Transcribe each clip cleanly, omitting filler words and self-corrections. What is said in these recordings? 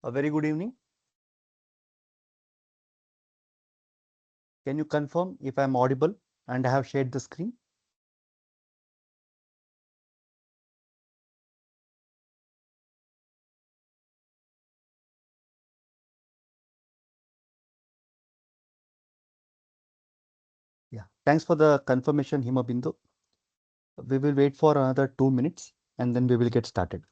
A very good evening. Can you confirm if I am audible and I have shared the screen? Yeah, thanks for the confirmation, Himabindu. We will wait for another 2 minutes and then we will get started.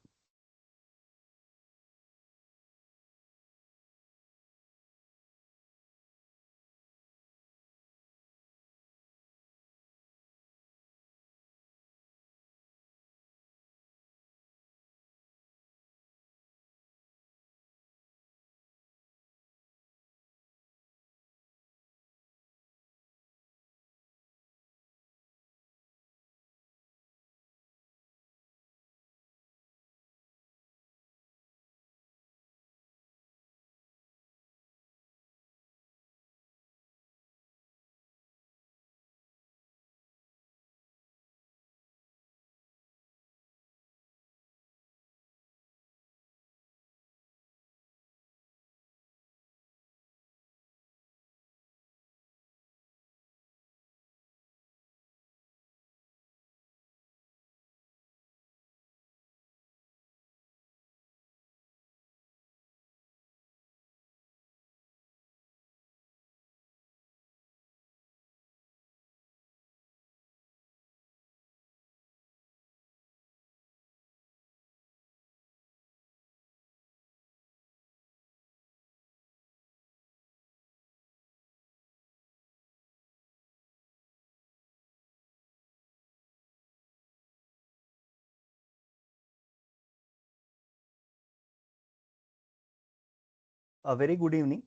A very good evening.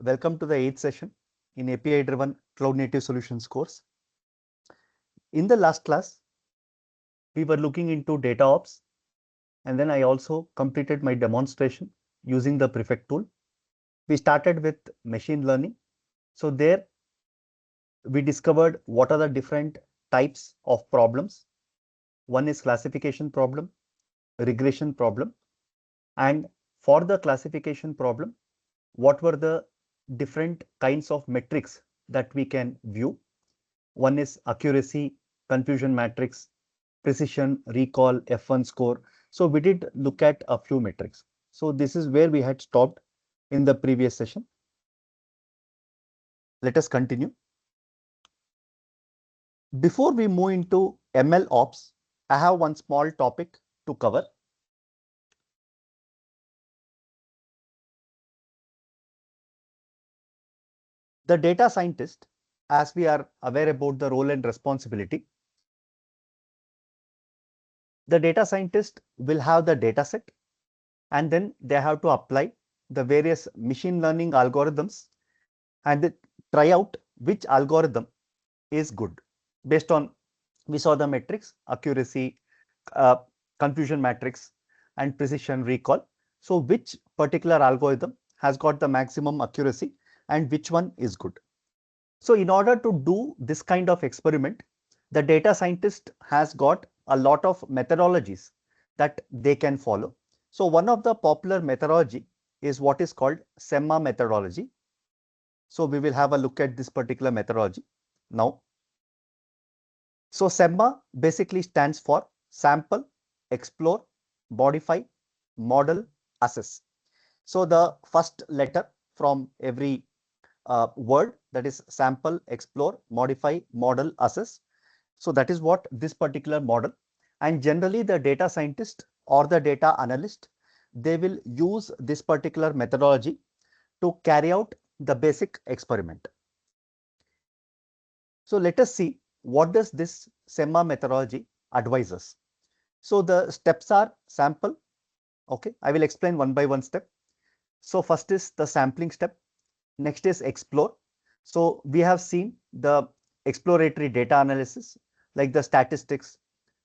Welcome to the 8th session in API-driven Cloud Native Solutions course. In the last class, we were looking into data ops, and then I also completed my demonstration using the Prefect tool. We started with machine learning. So there we discovered what are the different types of problems. One is classification problem, regression problem, and for the classification problem, what were the different kinds of metrics that we can view. One is accuracy, confusion matrix, precision, recall, F1 score. So we did look at a few metrics. So this is where we had stopped in the previous session. Let us continue. Before we move into ML ops, I have one small topic to cover. The data scientist, as we are aware about the role and responsibility, the data scientist will have the data set and then they have to apply the various machine learning algorithms and try out which algorithm is good based on, we saw the metrics, accuracy, confusion matrix, and precision recall. So which particular algorithm has got the maximum accuracy and which one is good. So in order to do this kind of experiment, the data scientist has got a lot of methodologies that they can follow. So one of the popular methodology is what is called SEMMA methodology. So we will have a look at this particular methodology now. So SEMMA basically stands for sample, explore, modify, model, assess. So the first letter from every word, that is sample, explore, modify, model, assess. So that is what this particular model, and generally the data scientist or the data analyst, they will use this particular methodology to carry out the basic experiment. So let us see what does this SEMMA methodology advise us. So the steps are sample. Okay, I will explain one by one step. So first is the sampling step. Next is explore. So we have seen the exploratory data analysis like the statistics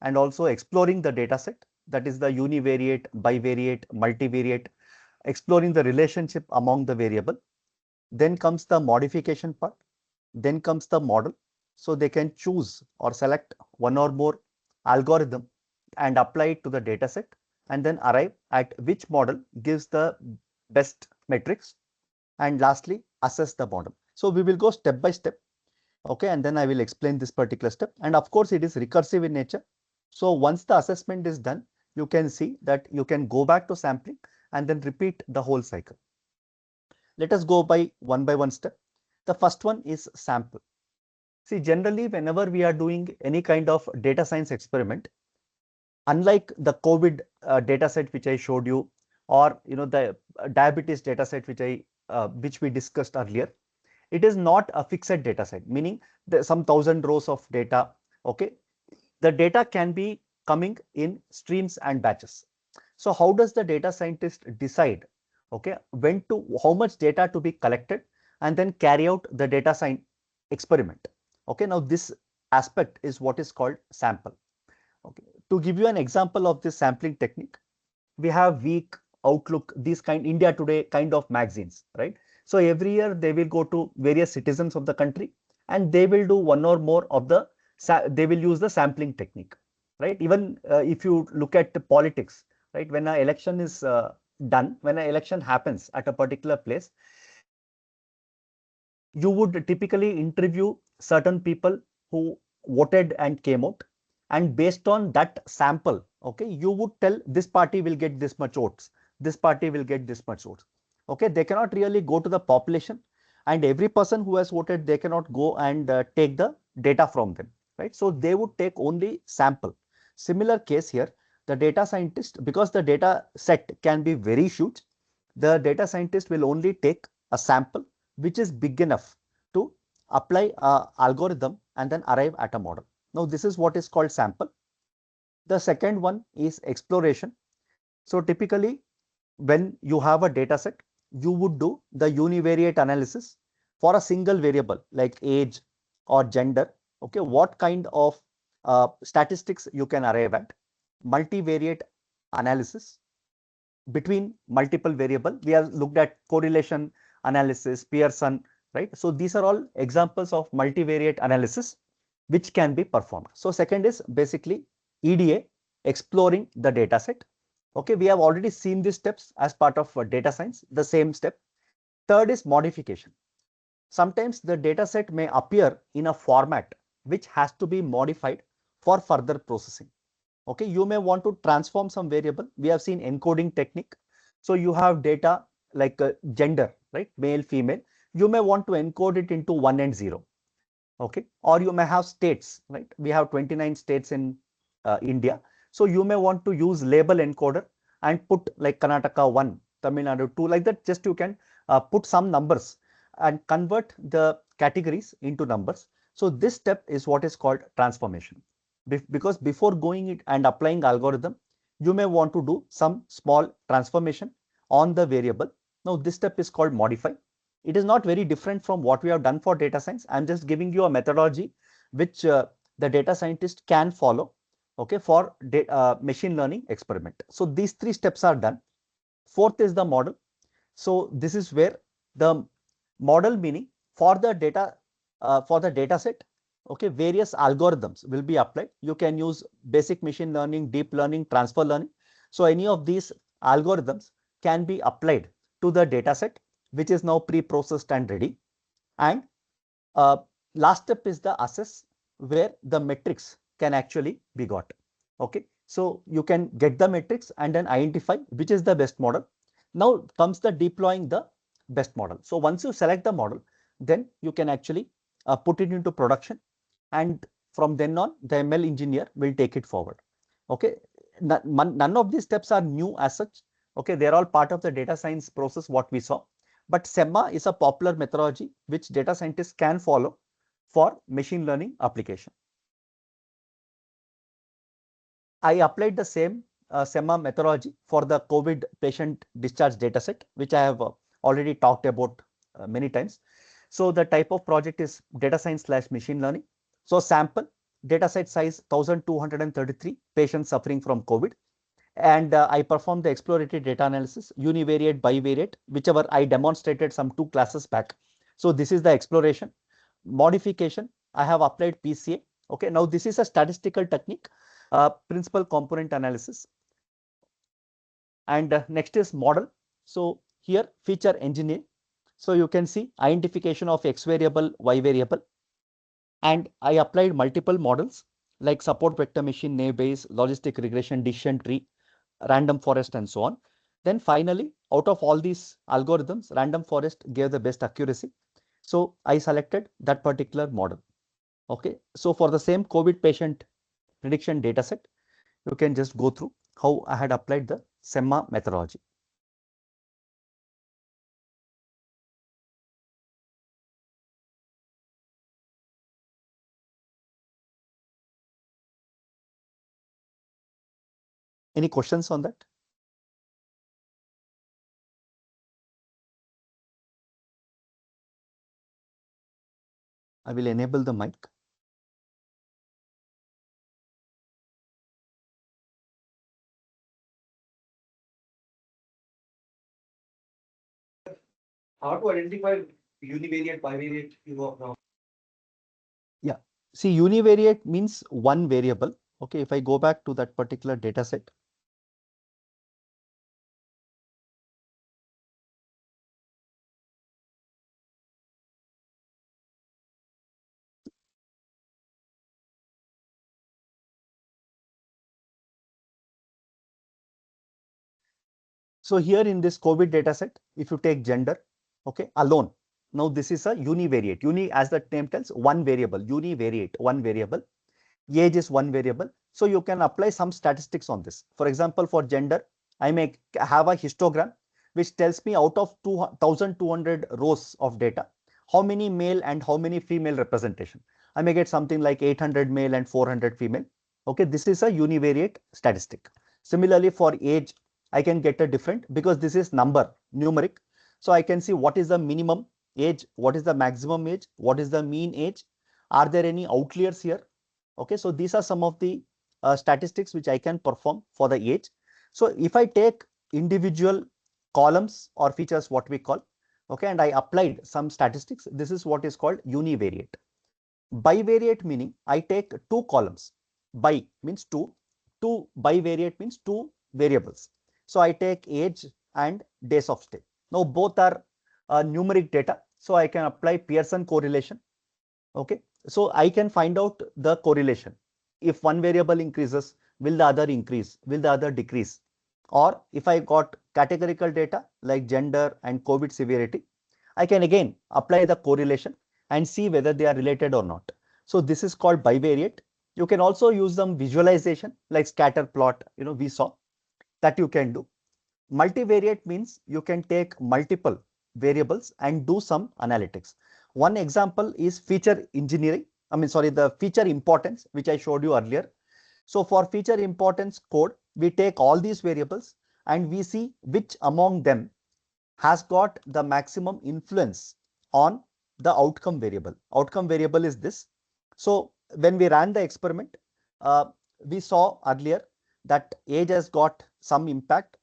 and also exploring the data set, that is the univariate, bivariate, multivariate, exploring the relationship among the variable. Then comes the modification part. Then comes the model. So they can choose or select one or more algorithm and apply it to the data set and then arrive at which model gives the best metrics, and lastly, assess the model. So we will go step by step. Okay, and then I will explain this particular step. And of course, it is recursive in nature. So once the assessment is done, you can see that you can go back to sampling and then repeat the whole cycle. Let us go by one step. The first one is sample. See, generally, whenever we are doing any kind of data science experiment, unlike the COVID data set which I showed you, or the diabetes data set which we discussed earlier, it is not a fixed data set, meaning some thousand rows of data. Okay, the data can be coming in streams and batches. So how does the data scientist decide, okay, how much data to be collected and then carry out the data science experiment? Okay, now this aspect is what is called sample. Okay, to give you an example of this sampling technique, we have Week, Outlook, these India Today kind of magazines, right? So every year they will go to various citizens of the country and they will do one or more of they will use the sampling technique, right? Even if you look at the politics, right? When an election is done, when an election happens at a particular place, you would typically interview certain people who voted and came out, and based on that sample, okay, you would tell this party will get this much votes, this party will get this much votes. Okay, they cannot really go to the population, and every person who has voted, they cannot go and take the data from them, right? So they would take only sample. Similar case here, the data scientist, because the data set can be very huge, the data scientist will only take a sample which is big enough to apply a algorithm and then arrive at a model. Now, this is what is called sample. The second one is exploration. So typically, when you have a data set, you would do the univariate analysis for a single variable like age or gender. Okay, what kind of statistics you can arrive at? Multivariate analysis between multiple variable. We have looked at correlation analysis, Pearson, right? So these are all examples of multivariate analysis which can be performed. So second is basically EDA, exploring the data set. Okay, we have already seen these steps as part of data science, the same step. Third is modification. Sometimes the data set may appear in a format which has to be modified for further processing. Okay, you may want to transform some variable. We have seen encoding technique. So you have data like gender, right? Male, female. You may want to encode it into 1 and 0. Okay, or you may have states, right? We have 29 states in India. So you may want to use label encoder and put like Karnataka 1, Tamil Nadu 2, like that. Just you can put some numbers and convert the categories into numbers. So this step is what is called transformation. Because before going it and applying algorithm, you may want to do some small transformation on the variable. Now this step is called modify. It is not very different from what we have done for data science. I'm just giving you a methodology which the data scientist can follow, okay, for machine learning experiment. So these three steps are done. Fourth is the model. So this is where the model, meaning for the data set, okay, various algorithms will be applied. You can use basic machine learning, deep learning, transfer learning. So any of these algorithms can be applied to the data set, which is now pre-processed and ready. And last step is the assess, where the metrics can actually be got. Okay, so you can get the metrics and then identify which is the best model. Now comes the deploying the best model. So once you select the model, then you can actually put it into production, and from then on, the ML engineer will take it forward. Okay, none of these steps are new as such. Okay, they're all part of the data science process what we saw. But SEMA is a popular methodology which data scientists can follow for machine learning application. I applied the same SEMA methodology for the COVID patient discharge dataset, which I have already talked about many times. So the type of project is data science / machine learning. So sample dataset size 1233 patients suffering from COVID. And I performed the exploratory data analysis, univariate, bivariate, whichever I demonstrated some 2 classes back. So this is the exploration. Modification, I have applied PCA. Okay, now this is a statistical technique, principal component analysis. And next is model. So here feature engineering. So you can see identification of X variable, Y variable, and I applied multiple models like support vector machine, naive Bayes, logistic regression, decision tree, random forest, and so on. Then finally, out of all these algorithms, random forest gave the best accuracy. So I selected that particular model. Okay. So for the same COVID patient prediction dataset, you can just go through how I had applied the SEMMA methodology. Any questions on that? I will enable the mic. How to identify univariate, bivariate, now? Yeah. See, univariate means one variable. Okay. If I go back to that particular data set, so here in this COVID dataset, if you take gender, okay, alone, now this is a univariate. Uni, as the name tells, one variable, univariate, one variable. Age is one variable. So you can apply some statistics on this. For example, for gender, I may have a histogram which tells me out of 2,200 rows of data, how many male and how many female representation. I may get something like 800 male and 400 female. Okay, this is a univariate statistic. Similarly, for age, I can get a different because this is number, numeric. So I can see what is the minimum age, what is the maximum age, what is the mean age. Are there any outliers here? Okay, so these are some of the statistics which I can perform for the age. So if I take individual columns or features, what we call, okay, and I applied some statistics, this is what is called univariate. Bivariate meaning I take two columns. Bi means two, two bivariate means two variables. So I take age and days of stay. Now both are numeric data, so I can apply Pearson correlation. Okay, so I can find out the correlation. If one variable increases, will the other increase? Will the other decrease? Or if I got categorical data like gender and COVID severity, I can again apply the correlation and see whether they are related or not. So this is called bivariate. You can also use some visualization like scatter plot, we saw that you can do. Multivariate means you can take multiple variables and do some analytics. One example is feature engineering. The feature importance, which I showed you earlier. So for feature importance code, we take all these variables and we see which among them has got the maximum influence on the outcome variable. Outcome variable is this. So when we ran the experiment, we saw earlier that age has got some impact,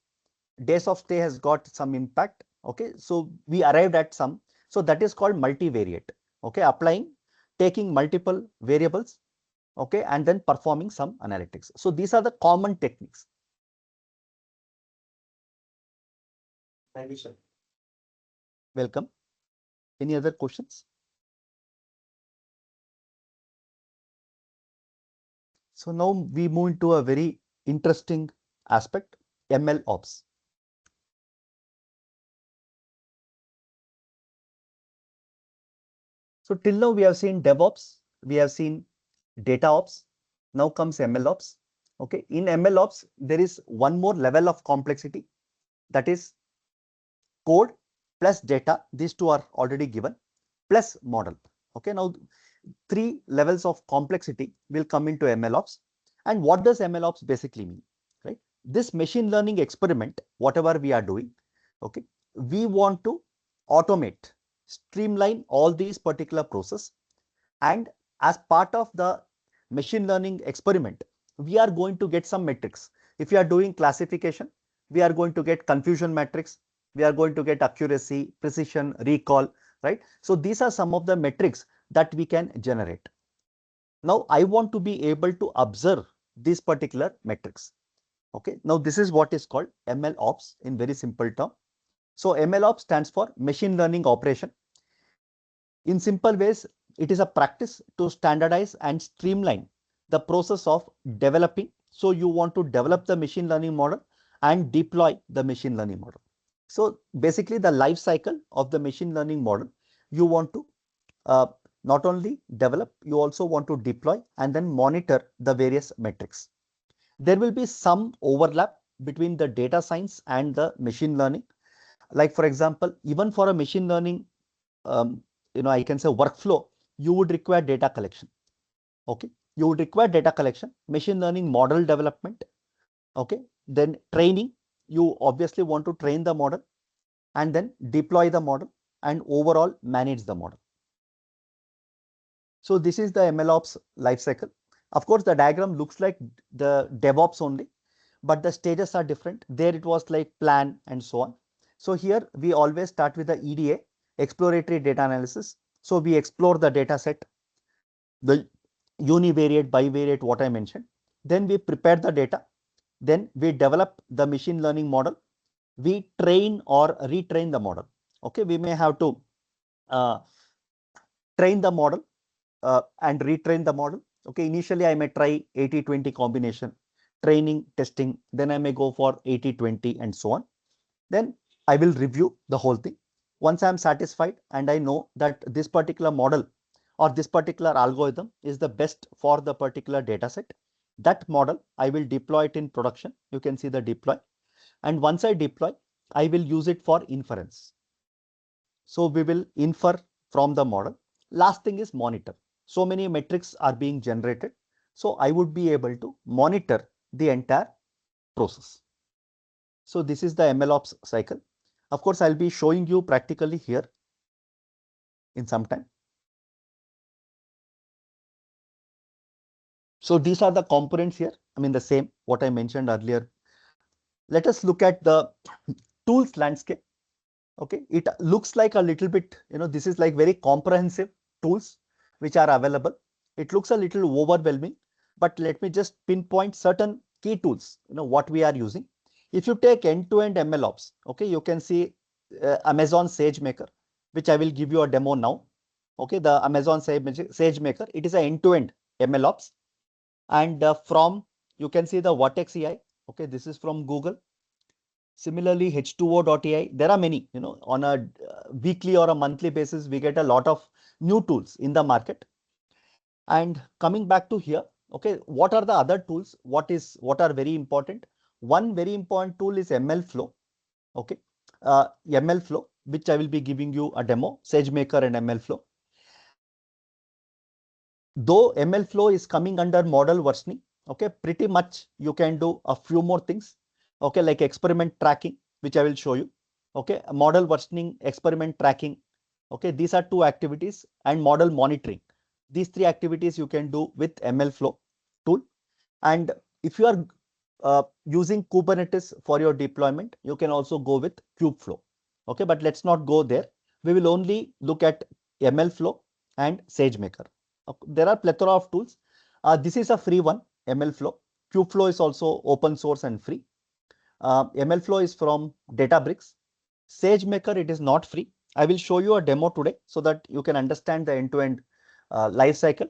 days of stay has got some impact. Okay, so we arrived at some. So that is called multivariate. Okay, applying, taking multiple variables, okay, and then performing some analytics. So these are the common techniques. Thank you, sir. Welcome. Any other questions? So now we move into a very interesting aspect, ML ops. So till now we have seen DevOps, we have seen data ops. Now comes ML ops. Okay, in ML ops there is one more level of complexity, that is code plus data. These two are already given, plus model. Okay, now three levels of complexity will come into ML ops. And what does ML ops basically mean? Right? This machine learning experiment, whatever we are doing, okay, we want to automate, streamline all these particular process. And as part of the machine learning experiment, we are going to get some metrics. If you are doing classification, we are going to get confusion matrix. We are going to get accuracy, precision, recall, right? So these are some of the metrics that we can generate. Now I want to be able to observe these particular metrics. Okay. Now this is what is called ML ops in very simple term. So MLOps stands for machine learning operation. In simple ways, it is a practice to standardize and streamline the process of developing. So you want to develop the machine learning model and deploy the machine learning model. So basically the life cycle of the machine learning model, you want to uh, not only develop, you also want to deploy and then monitor the various metrics. There will be some overlap between the data science and the machine learning. Like for example, even for a machine learning, um, I can say workflow, you would require data collection. Okay, you would require data collection, machine learning model development. Okay, then training. You obviously want to train the model and then deploy the model and overall manage the model. So this is the MLOps lifecycle. Of course, the diagram looks like the DevOps only, but the stages are different. There it was like plan and so on. So here we always start with the EDA, exploratory data analysis. So we explore the data set, the univariate, bivariate, what I mentioned. Then we prepare the data. Then we develop the machine learning model. We train or retrain the model. Okay, we may have to uh, train the model and retrain the model. Okay, initially I may try 80-20 combination, training, testing, then I may go for 80-20 and so on. Then I will review the whole thing. Once I am satisfied and I know that this particular model or this particular algorithm is the best for the particular data set, that model I will deploy it in production. You can see the deploy. And once I deploy, I will use it for inference. So we will infer from the model. Last thing is monitor. So many metrics are being generated. So I would be able to monitor the entire process. So this is the MLOps cycle. Of course, I'll be showing you practically here in some time. So these are the components here. I mean, the same what I mentioned earlier. Let us look at the tools landscape. Okay, it looks like a little bit, this is like very comprehensive tools which are available. It looks a little overwhelming, but let me just pinpoint certain key tools, what we are using. If you take end-to-end MLOps, okay, you can see Amazon SageMaker, which I will give you a demo now. Okay, the Amazon SageMaker, it is an end-to-end MLOps. And from, you can see the Vertex AI. Okay, this is from Google. Similarly, H2O.ai, there are many, on a weekly or a monthly basis, we get a lot of new tools in the market. And coming back to here, okay, what are the other tools? What are very important? One very important tool is ML Flow. Okay, ML Flow, which I will be giving you a demo, SageMaker and ML Flow. Though ML Flow is coming under model versioning, okay, pretty much you can do a few more things. Okay, like experiment tracking, which I will show you. Okay, model versioning, experiment tracking. Okay, these are two activities, and model monitoring. These three activities you can do with ML Flow tool. And if you are using Kubernetes for your deployment, you can also go with Kubeflow. Okay, but let's not go there. We will only look at ML Flow and SageMaker. There are plethora of tools. This is a free one, ML Flow. Kubeflow is also open source and free. ML Flow is from Databricks. SageMaker, it is not free. I will show you a demo today so that you can understand the end-to-end life cycle.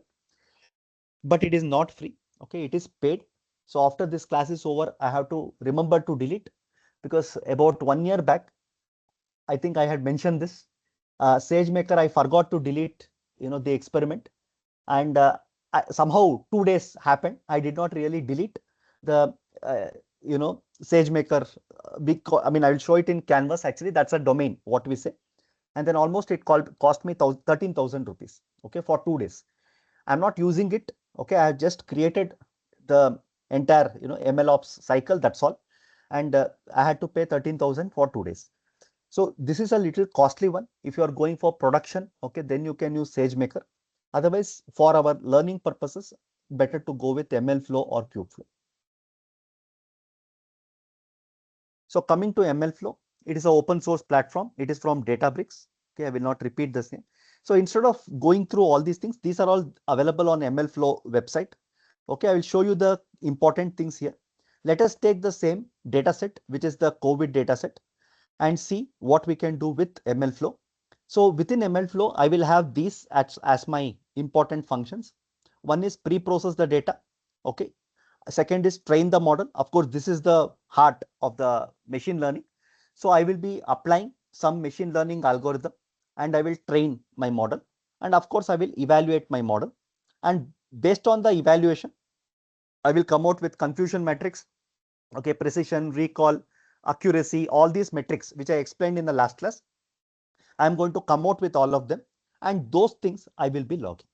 But it is not free. Okay, it is paid. So after this class is over, I have to remember to delete, because about 1 year back, I think I had mentioned this. SageMaker, I forgot to delete, the experiment. And somehow 2 days happened. I did not really delete the, SageMaker. I mean, I will show it in Canvas. Actually, that's a domain, what we say. And then almost it cost me 13,000 rupees. Okay, for 2 days. I'm not using it. Okay, I have just created the entire, MLOps cycle. That's all. And I had to pay 13,000 for 2 days. So this is a little costly one. If you are going for production, okay, then you can use SageMaker. Otherwise, for our learning purposes, better to go with ML Flow or Kubeflow. So coming to ML Flow, it is an open source platform. It is from Databricks. Okay, I will not repeat the same. So instead of going through all these things, these are all available on ML Flow website. Okay, I will show you the important things here. Let us take the same data set, which is the COVID data set. and see what we can do with ML flow. So within ML flow, I will have these as my important functions. One is pre-process the data. Okay. Second is train the model. Of course, this is the heart of the machine learning. So I will be applying some machine learning algorithm and I will train my model. And of course, I will evaluate my model. And based on the evaluation, I will come out with confusion metrics, okay, precision, recall, accuracy, all these metrics which I explained in the last class. I am going to come out with all of them, and those things I will be logging.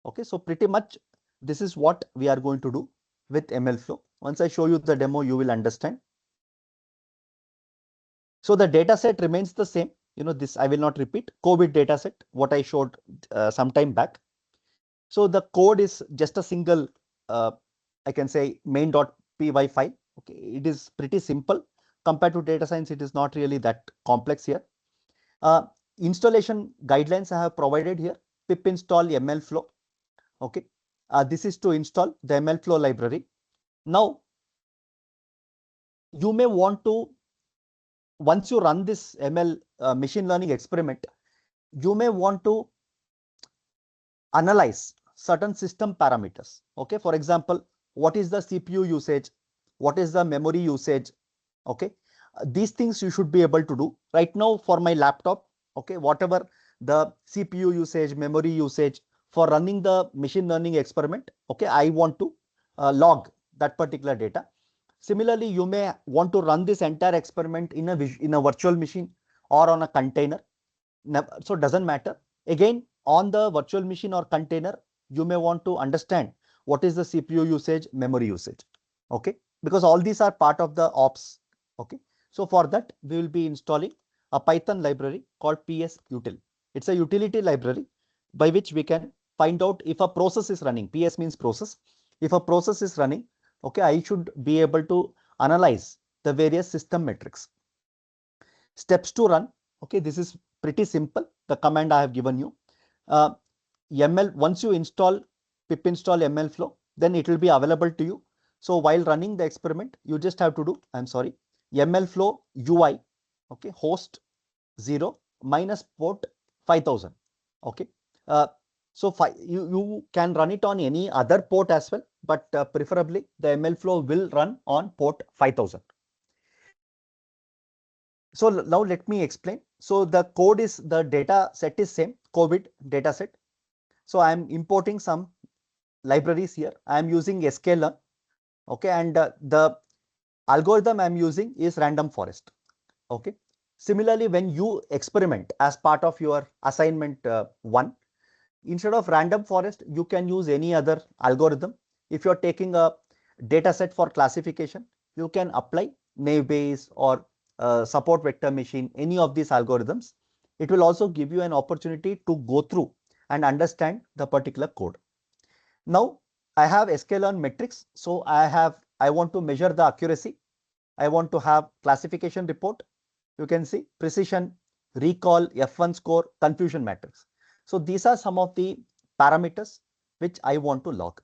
Okay, so pretty much this is what we are going to do with ML flow. Once I show you the demo, you will understand. So the data set remains the same. This I will not repeat. COVID data set, what I showed some time back. So the code is just a single, I can say main.py file. Okay, it is pretty simple compared to data science. It is not really that complex here. Installation guidelines I have provided here. Pip install ML flow. Okay, this is to install the ML flow library. Now, you may want to, once you run this ML machine learning experiment, you may want to analyze certain system parameters. Okay, for example, what is the CPU usage? What is the memory usage? Okay, these things you should be able to do. Right now for my laptop, okay, whatever the CPU usage, memory usage for running the machine learning experiment, okay, I want to log that particular data. Similarly, you may want to run this entire experiment in a virtual machine or on a container. So it doesn't matter. Again, on the virtual machine or container, you may want to understand what is the CPU usage, memory usage. Okay, because all these are part of the ops. Okay, so for that we will be installing a Python library called psutil. It's a utility library by which we can find out if a process is running. PS means process. If a process is running, okay, I should be able to analyze the various system metrics. Steps to run. Okay, this is pretty simple. The command I have given you. ML, once you install pip install ML flow, then it will be available to you. So while running the experiment, you just have to do, I'm sorry, ML flow UI, okay, host 0 minus port 5000. Okay. So you can run it on any other port as well, but preferably the ML flow will run on port 5000. So now let me explain. So the code is, the data set is same, COVID data set. So I am importing some libraries here. I am using sklearn. Okay, and the algorithm I am using is random forest. Okay. Similarly, when you experiment as part of your assignment 1, instead of random forest, you can use any other algorithm. If you are taking a data set for classification, you can apply naive Bayes or support vector machine, any of these algorithms. It will also give you an opportunity to go through and understand the particular code. Now I have sklearn metrics. So I want to measure the accuracy. I want to have classification report. You can see precision, recall, F1 score, confusion matrix. So these are some of the parameters which I want to log.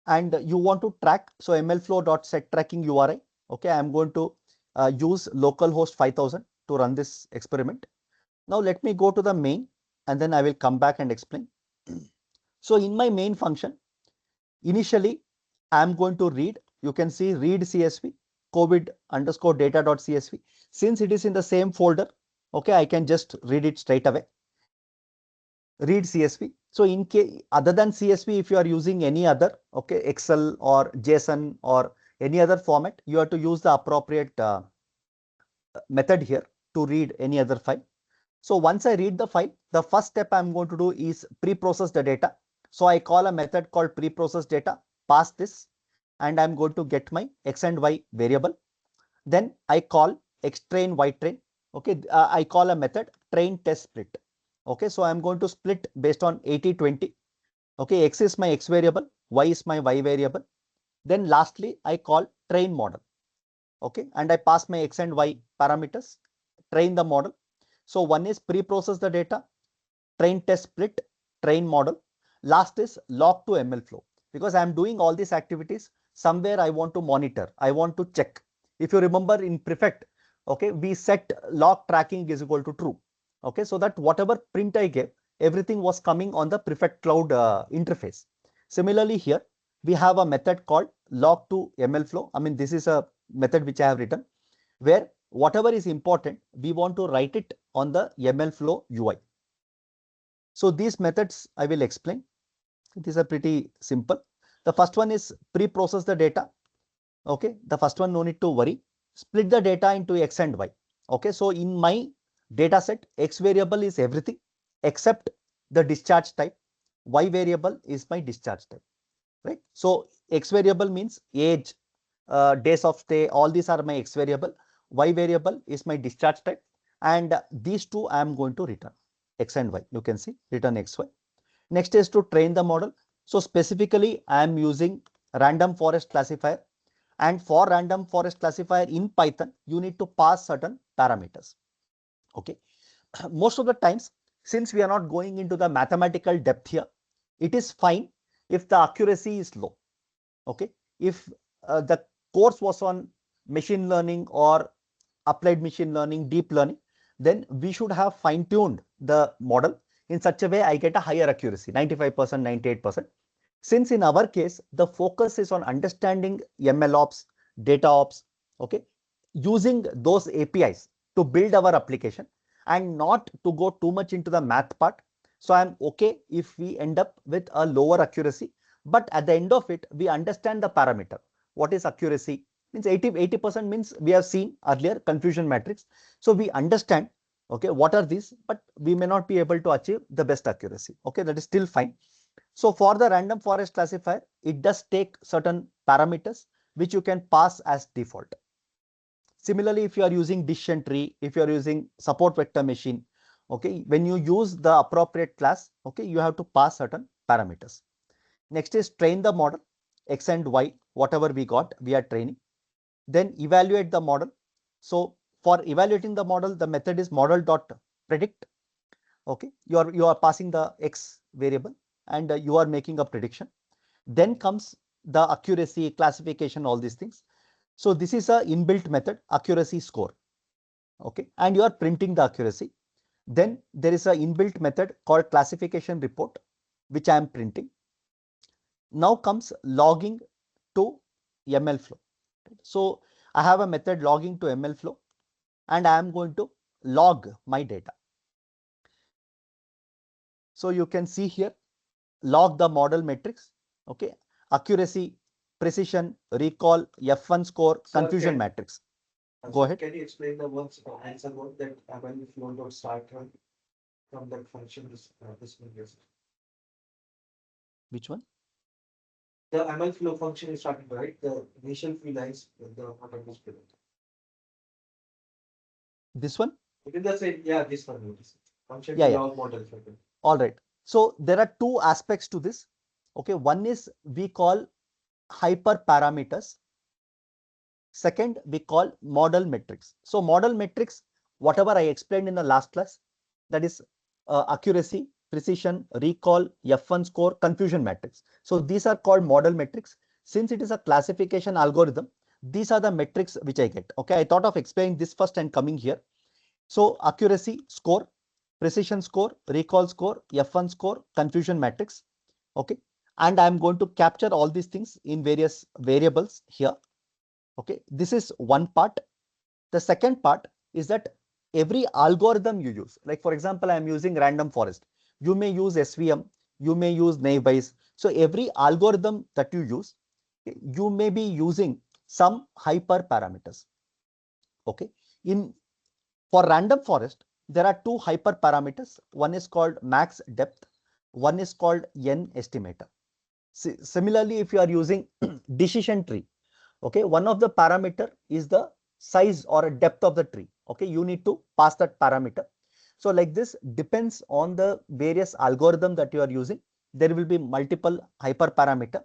And you want to track. So mlflow.set tracking URI. Okay, I am going to use localhost 5000 to run this experiment. Now let me go to the main and then I will come back and explain. So in my main function, initially I am going to read. You can see read CSV COVID underscore data.csv. Since it is in the same folder, okay, I can just read it straight away. Read CSV. So in case other than CSV, if you are using any other, okay, Excel or JSON or any other format, you have to use the appropriate method here to read any other file. So once I read the file, the first step I'm going to do is pre-process the data. So I call a method called pre-process data, pass this, and I'm going to get my x and y variable. Then I call xtrain ytrain. Okay, I call a method train test split. Okay, so I'm going to split based on 80-20. Okay, x is my x variable, y is my y variable. Then lastly, I call train model. Okay, and I pass my x and y parameters, train the model. So one is pre-process the data, train test split, train model. Last is log to ML flow. Because I am doing all these activities, somewhere I want to monitor, I want to check If you remember in prefect, okay, we set log tracking is equal to true. Okay, so that whatever print I gave, everything was coming on the prefect cloud interface. Similarly here, we have a method called log to ML flow. I mean, this is a method which I have written where whatever is important, we want to write it on the ML flow UI. So these methods I will explain. These are pretty simple. The first one is pre-process the data. Okay, the first one no need to worry. Split the data into X and Y. Okay, so in my data set, X variable is everything except the discharge type. Y variable is my discharge type, right? So X variable means age, days of stay, all these are my X variable. Y variable is my discharge type, and these two I am going to return X and Y. You can see return X, Y. Next is to train the model. So specifically, I am using random forest classifier. And for random forest classifier in Python, you need to pass certain parameters. Okay. Most of the times, since we are not going into the mathematical depth here, it is fine if the accuracy is low. Okay. If the course was on machine learning or applied machine learning, deep learning, then we should have fine tuned the model in such a way I get a higher accuracy, 95%, 98%. Since in our case, the focus is on understanding ML ops, data ops, okay, using those APIs to build our application and not to go too much into the math part. So I'm okay if we end up with a lower accuracy, but at the end of it, we understand the parameter. What is accuracy? Means 80% means we have seen earlier confusion matrix. So we understand, okay, what are these, but we may not be able to achieve the best accuracy. Okay, that is still fine. So for the random forest classifier, it does take certain parameters which you can pass as default. Similarly, if you are using decision tree, if you are using support vector machine, okay, when you use the appropriate class, okay, you have to pass certain parameters. Next is train the model, X and Y, whatever we got, we are training. Then evaluate the model. So for evaluating the model, the method is model.predict. Okay, you are passing the X variable and you are making a prediction. Then comes the accuracy, classification, all these things. So this is a inbuilt method, accuracy score. Okay, and you are printing the accuracy. Then there is a inbuilt method called classification report, which I am printing. Now comes logging to ML flow. So I have a method logging to ML flow, and I am going to log my data. So you can see here, log the model metrics, okay, accuracy, precision, recall, F1 score, confusion matrix. Go ahead. Can you explain the words answer word that when if you want to start from that function this one is Which one? the ML flow function is starting right? The initial few lines with the model is present. This one? It is the same, yeah, this one is function Yeah, to yeah. log model. All right. So there are two aspects to this. Okay, one is we call hyperparameters. Second, we call model metrics. So model metrics, whatever I explained in the last class, that is accuracy, precision, recall, F1 score, confusion matrix. So these are called model metrics. Since it is a classification algorithm, these are the metrics which I get. Okay, I thought of explaining this first and coming here. So accuracy score, precision score, recall score, F1 score, confusion matrix. Okay, and I'm going to capture all these things in various variables here. Okay, this is one part. The second part is that every algorithm you use, like for example, I am using random forest. You may use SVM, you may use naive Bayes. So every algorithm that you use, you may be using some hyper parameters. Okay, in for random forest, there are two hyper parameters. One is called max depth, one is called N estimator. Similarly, if you are using decision tree, okay, one of the parameter is the size or depth of the tree. Okay, you need to pass that parameter. So like this depends on the various algorithm that you are using. There will be multiple hyperparameter.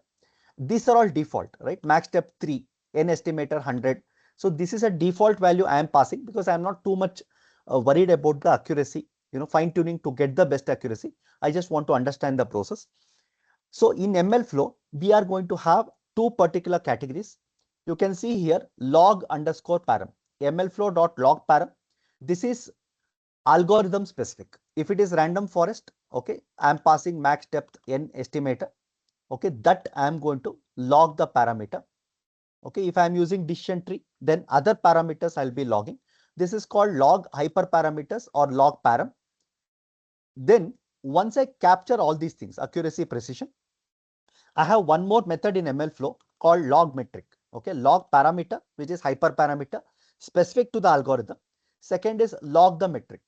These are all default, right? Max depth 3, N estimator 100. So this is a default value I am passing because I am not too much worried about the accuracy, fine tuning to get the best accuracy. I just want to understand the process. So in ML flow, we are going to have two particular categories. You can see here log underscore param, mlflow.log param. This is algorithm specific. If it is random forest, okay, I am passing max depth n estimator, okay, that I am going to log the parameter. Okay, if I am using decision tree, then other parameters I'll be logging. This is called log hyperparameters or log param. Then once I capture all these things, accuracy, precision, I have one more method in ML flow called log metric. Okay, log parameter, which is hyperparameter specific to the algorithm. Second is log the metric.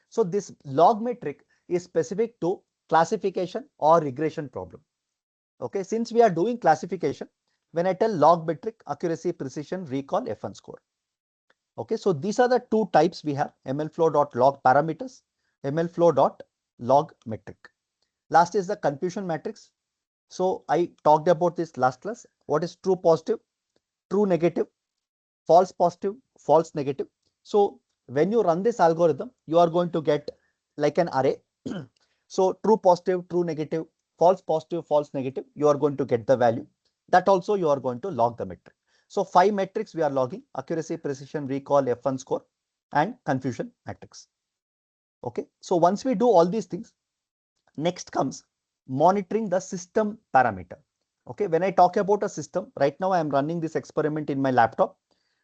So this log metric is specific to classification or regression problem. Okay, since we are doing classification, when I tell log metric, accuracy, precision, recall, F1 score. Okay, so these are the two types we have: mlflow.log parameters, mlflow.log metric. Last is the confusion matrix. So I talked about this last class. What is true positive, true negative, false positive, false negative? So when you run this algorithm, you are going to get like an array. So true positive, true negative, false positive, false negative, you are going to get the value. That also you are going to log the metric. So 5 metrics we are logging: accuracy, precision, recall, F1 score, and confusion matrix. Okay. So once we do all these things, next comes monitoring the system parameter. Okay, when I talk about a system, right now I am running this experiment in my laptop.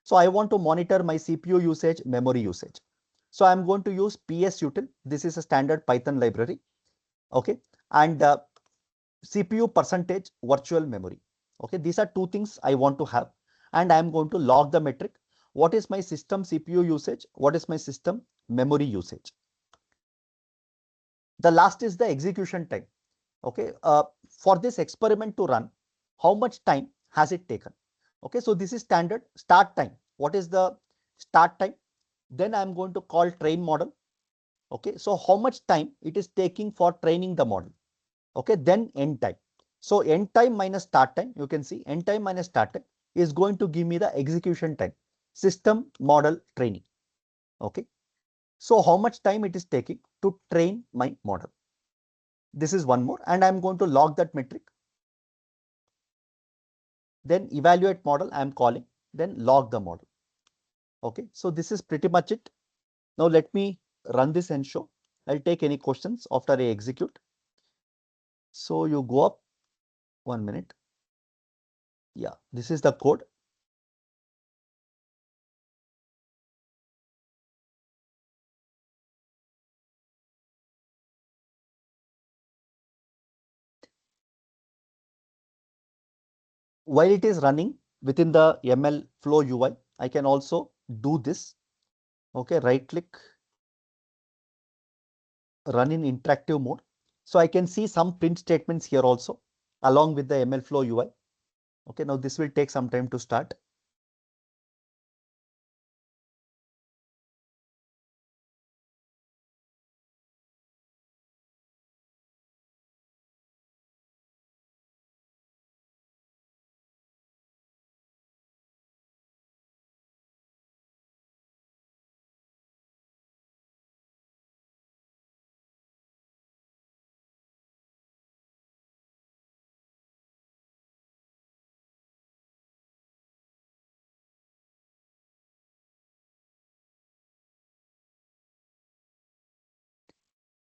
So I want to monitor my CPU usage, memory usage. So I am going to use psutil. This is a standard Python library. Okay, and CPU percentage virtual memory. Okay, these are two things I want to have, and I am going to log the metric. What is my system CPU usage? What is my system memory usage? The last is the execution time. Okay, for this experiment to run, how much time has it taken? Okay, so this is standard start time. What is the start time? Then I'm going to call train model. Okay, so how much time it is taking for training the model? Okay, then end time. So end time minus start time, you can see end time minus start time is going to give me the execution time, system model training. Okay, so how much time it is taking to train my model? This is one more, and I'm going to log that metric. Then evaluate model I am calling, then log the model. Okay, so this is pretty much it. Now let me run this and show. I'll take any questions after I execute. So you go up 1 minute. Yeah, this is the code. While it is running within the ML flow UI, I can also do this. Okay, right click, run in interactive mode. So I can see some print statements here also along with the ML flow UI. Okay, now this will take some time to start.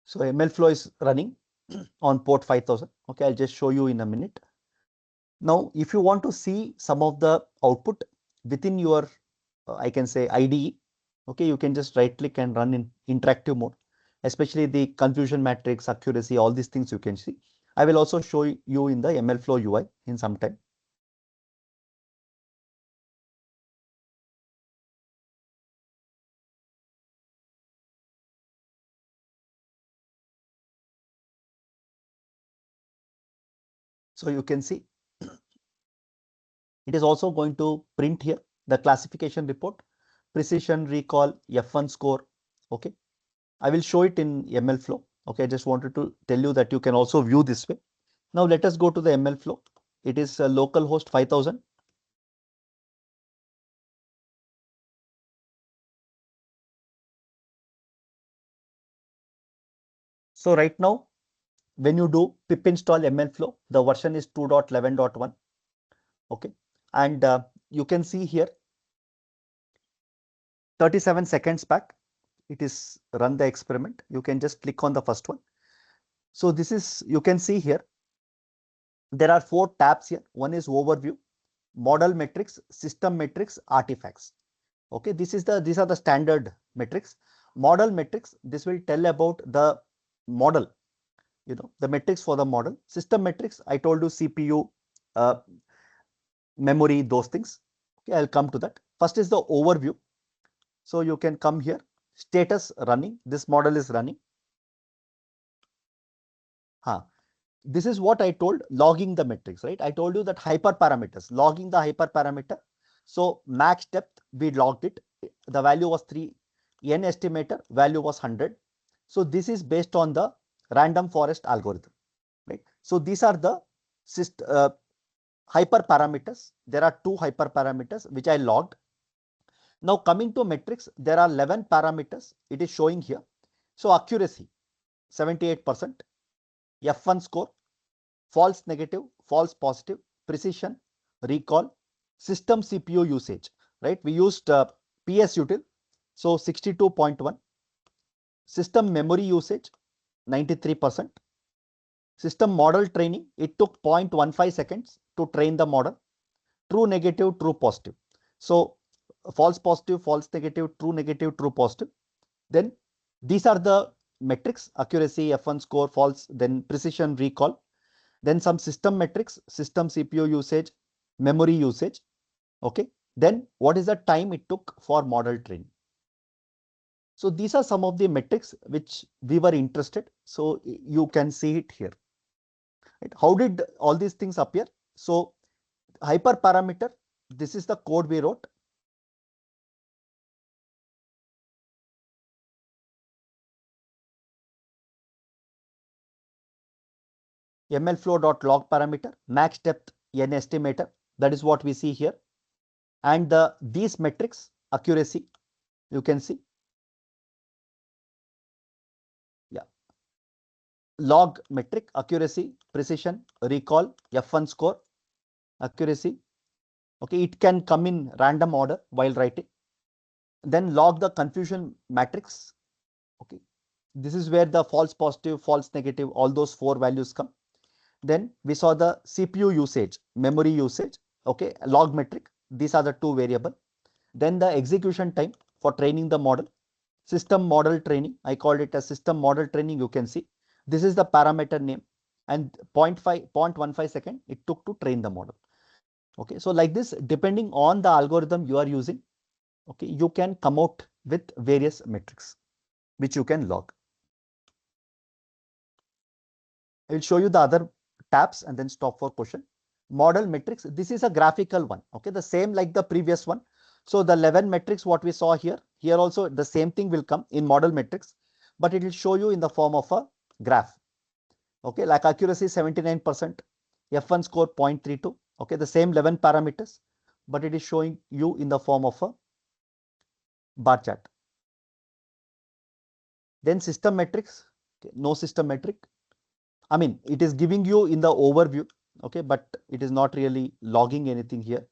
So ML flow is running on port 5000. Okay, I'll just show you in a minute. Now, if you want to see some of the output within your, I can say IDE, okay, you can just right click and run in interactive mode, especially the confusion matrix, accuracy, all these things you can see. I will also show you in the ML flow UI in some time. So you can see it is also going to print here the classification report, precision, recall, F1 score. Okay, I will show it in ML flow. Okay, I just wanted to tell you that you can also view this way. Now let us go to the ML flow. It is a localhost 5000. So right now, when you do pip install ML flow, the version is 2.11.1. Okay, and you can see here 37 seconds back, it is run the experiment. You can just click on the first one. So this is, you can see here, there are 4 tabs here. One is overview, model metrics, system metrics, artifacts. Okay, these are the standard metrics. Model metrics, this will tell about the model, the metrics for the model. System metrics, I told you CPU, memory, those things. Okay, I'll come to that. First is the overview. So you can come here, status running. This model is running. This is what I told, logging the metrics, right? I told you that hyperparameters, logging the hyperparameter. So max depth, we logged it. The value was 3. N estimator, value was 100. So this is based on the random forest algorithm, right? So these are the hyperparameters. There are 2 hyperparameters which I logged. Now coming to metrics, there are 11 parameters. It is showing here. So accuracy, 78%. F1 score, false negative, false positive, precision, recall, system CPU usage, right? We used PS util, so 62.1. System memory usage, 93%. System model training, it took 0.15 seconds to train the model. True negative, true positive. So false positive, false negative, true positive. Then these are the metrics: accuracy, F1 score, false, then precision, recall. Then some system metrics, system CPU usage, memory usage. Okay. Then what is the time it took for model training? So these are some of the metrics which we were interested. So you can see it here. Right? How did all these things appear? So hyperparameter, this is the code we wrote. mlflow.log parameter, max depth, n estimator. That is what we see here. And these metrics, accuracy, you can see. Yeah. Log metric, accuracy, precision, recall, F1 score, accuracy. Okay, it can come in random order while writing. Then log the confusion matrix. Okay, this is where the false positive, false negative, all those 4 values come. Then we saw the CPU usage, memory usage. Okay, log metric. These are the 2 variable. Then the execution time for training the model. System model training, I called it a system model training. You can see this is the parameter name, and 0.15 second it took to train the model. Okay, so like this, depending on the algorithm you are using, okay, you can come out with various metrics which you can log. I will show you the other tabs and then stop for question. Model metrics, this is a graphical one. Okay, the same like the previous one. So the 11 metrics what we saw here, here also the same thing will come in model metrics, but it will show you in the form of a graph. Okay, like accuracy 79%, F1 score 0.32. Okay, the same 11 parameters, but it is showing you in the form of a bar chart. Then system metrics, okay, no system metric. I mean, it is giving you in the overview, okay, but it is not really logging anything here.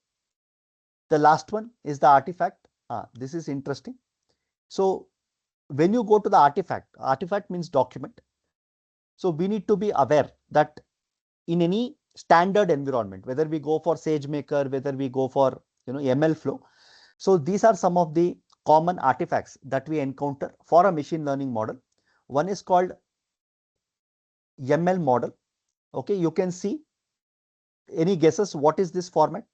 The last one is the artifact. This is interesting. So when you go to the artifact means document. So we need to be aware that in any standard environment, whether we go for SageMaker, whether we go for MLflow. So these are some of the common artifacts that we encounter for a machine learning model. One is called ML model. Okay, you can see. Any guesses? What is this format?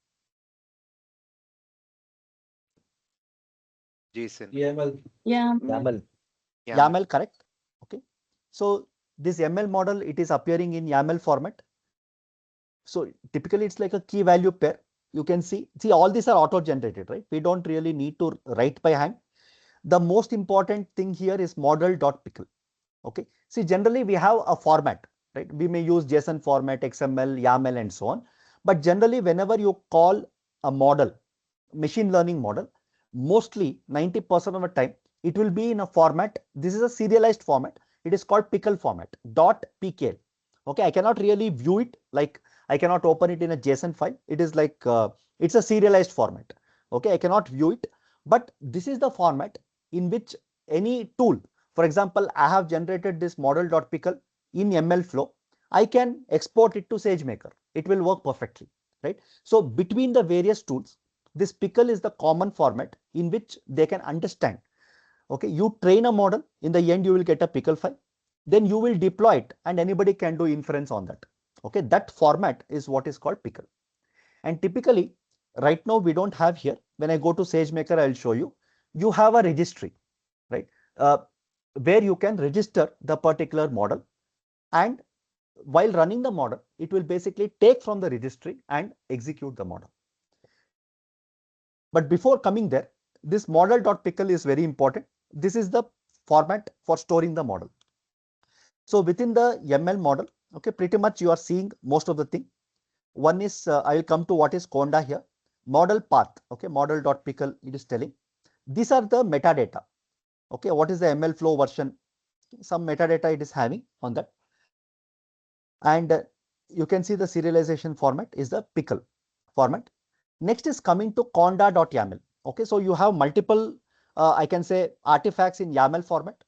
JSON. YAML. YAML. YAML, correct. Okay. So this ML model, it is appearing in YAML format. So typically it's like a key value pair. You can see all these are auto generated, right? We don't really need to write by hand. The most important thing here is model.pickle. Okay. See, generally we have a format, right? We may use JSON format, XML, YAML, and so on. But generally, whenever you call a model, machine learning model, mostly 90% of the time, it will be in a format. This is a serialized format. It is called pickle format, .pkl. Okay, I cannot really view it like I cannot open it in a JSON file. It is like it's a serialized format. Okay, I cannot view it, but this is the format in which any tool, for example, I have generated this model.pickle in MLflow. I can export it to SageMaker. It will work perfectly, right? So between the various tools, this pickle is the common format in which they can understand. Okay, you train a model, in the end you will get a pickle file, then you will deploy it and anybody can do inference on that. Okay, that format is what is called pickle. And typically right now we don't have here. When I go to SageMaker, I'll show you. You have a registry, right? Uh, where you can register the particular model, and while running the model, it will basically take from the registry and execute the model. But before coming there, this model.pickle is very important. This is the format for storing the model. So within the ML model, okay, pretty much you are seeing most of the thing. One is, I will come to what is Conda here. Model path, okay, model.pickle, it is telling. These are the metadata. Okay, what is the ML flow version? Some metadata it is having on that. And you can see the serialization format is the pickle format. Next is coming to conda.yaml. Okay, so you have multiple, I can say, artifacts in YAML format.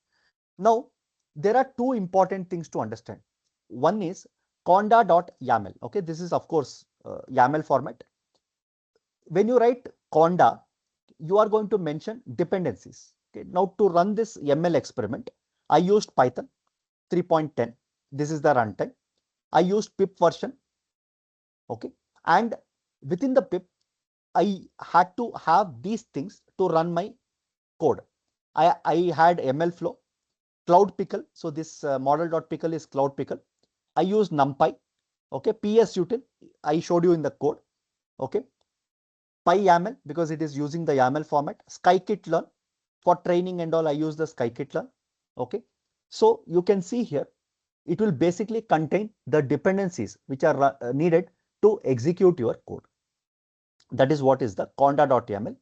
Now, there are two important things to understand. One is conda.yaml. Okay, this is of course YAML format. When you write conda, you are going to mention dependencies. Okay, now to run this ML experiment, I used Python 3.10. This is the runtime. I used pip version. Okay, and within the pip, I had to have these things to run my code. I had ML flow, Cloud Pickle. So this model.pickle is Cloud Pickle. I use NumPy. Okay, psutil I showed you in the code. Okay, PyYAML because it is using the YAML format. Scikit-learn for training and all. I use the Scikit-learn. Okay, so you can see here it will basically contain the dependencies which are needed to execute your code. That is what is the conda.yaml.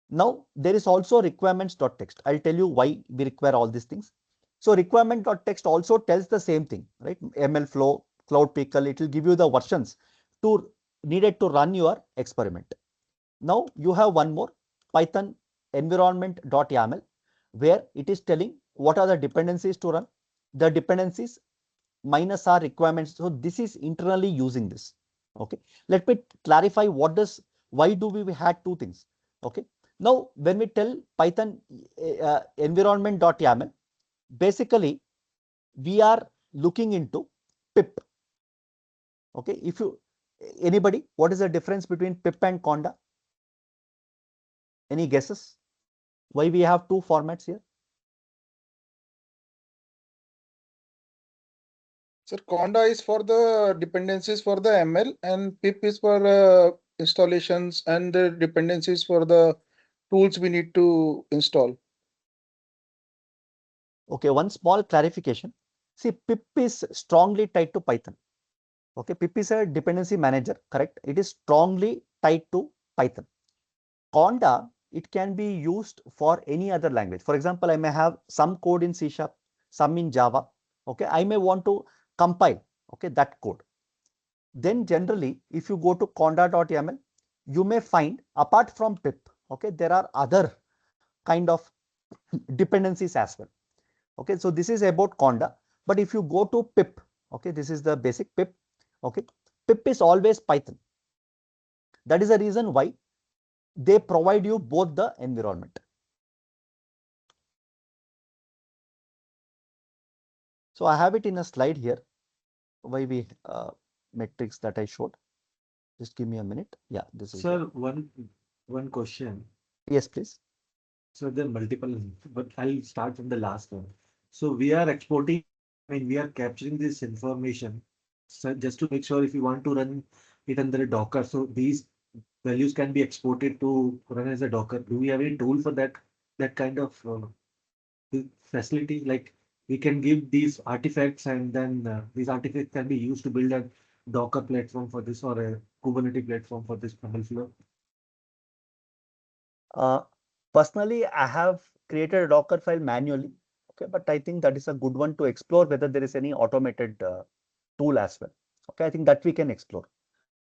Now there is also requirements.txt. I'll tell you why we require all these things. So requirement.txt also tells the same thing, right? ML flow, Cloud Pickle, it will give you the versions to needed to run your experiment. Now you have one more Python environment.yaml where it is telling what are the dependencies to run. The dependencies minus our requirements. So this is internally using this. Okay, let me clarify why do we had two things. Okay, now when we tell Python environment.yaml, basically we are looking into pip. Okay, if you anybody, what is the difference between pip and conda? Any guesses why we have two formats here? Sir, Conda is for the dependencies for the ML and pip is for installations and the dependencies for the tools we need to install. Okay, one small clarification. See, pip is strongly tied to Python. Okay, pip is a dependency manager, correct? It is strongly tied to Python. Conda, it can be used for any other language. For example, I may have some code in C#, some in Java. Okay, I may want to compile, okay, that code. Then generally, if you go to conda.yaml, you may find apart from pip, okay, there are other kind of dependencies as well. Okay, so this is about conda. But if you go to pip, okay, this is the basic pip. Okay, pip is always Python. That is the reason why they provide you both the environment. So I have it in a slide here. Why we metrics that I showed. Just give me a minute. Yeah, this is Sir, it. one question. Yes, please. So there are multiple, but I'll start from the last one. So we are exporting, I mean, we are capturing this information. So just to make sure if you want to run it under a Docker, so these values can be exported to run as a Docker. Do we have any tool for that kind of facility? Like we can give these artifacts and then these artifacts can be used to build a Docker platform for this or a Kubernetes platform for this panel flow. Uh, Personally, I have created a Docker file manually. Okay, but I think that is a good one to explore whether there is any automated tool as well. Okay, I think that we can explore.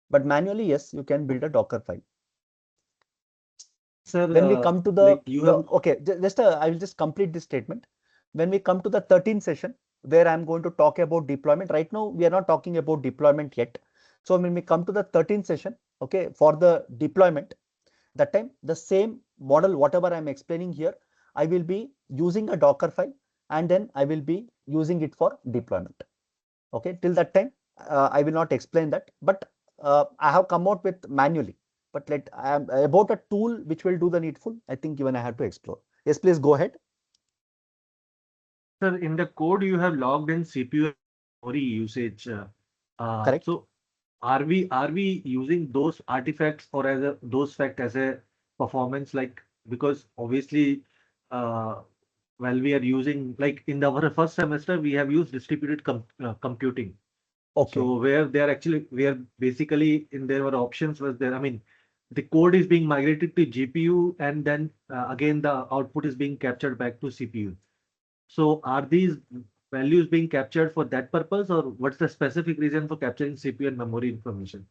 But manually, yes, you can build a Docker file. Sir, When we come to like you have okay, I will just complete this statement. When we come to the 13th session, where I'm going to talk about deployment. Right now, we are not talking about deployment yet. So when we come to the 13th session, okay, for the deployment, that time the same model, whatever I'm explaining here, I will be using a Docker file and then I will be using it for deployment. Okay, till that time, I will not explain that, but I have come out with manually. But about a tool which will do the needful, I think even I have to explore. Yes, please go ahead. Sir, in the code you have logged in CPU and memory usage. Correct. So are we using those artifacts or as a those fact as a performance, like, because obviously while we are using, like, in our first semester we have used distributed computing. Okay. So where they are actually, where basically in there were options was there. I mean, the code is being migrated to GPU and then again the output is being captured back to CPU. So are these values being captured for that purpose, or what's the specific reason for capturing CPU and memory information?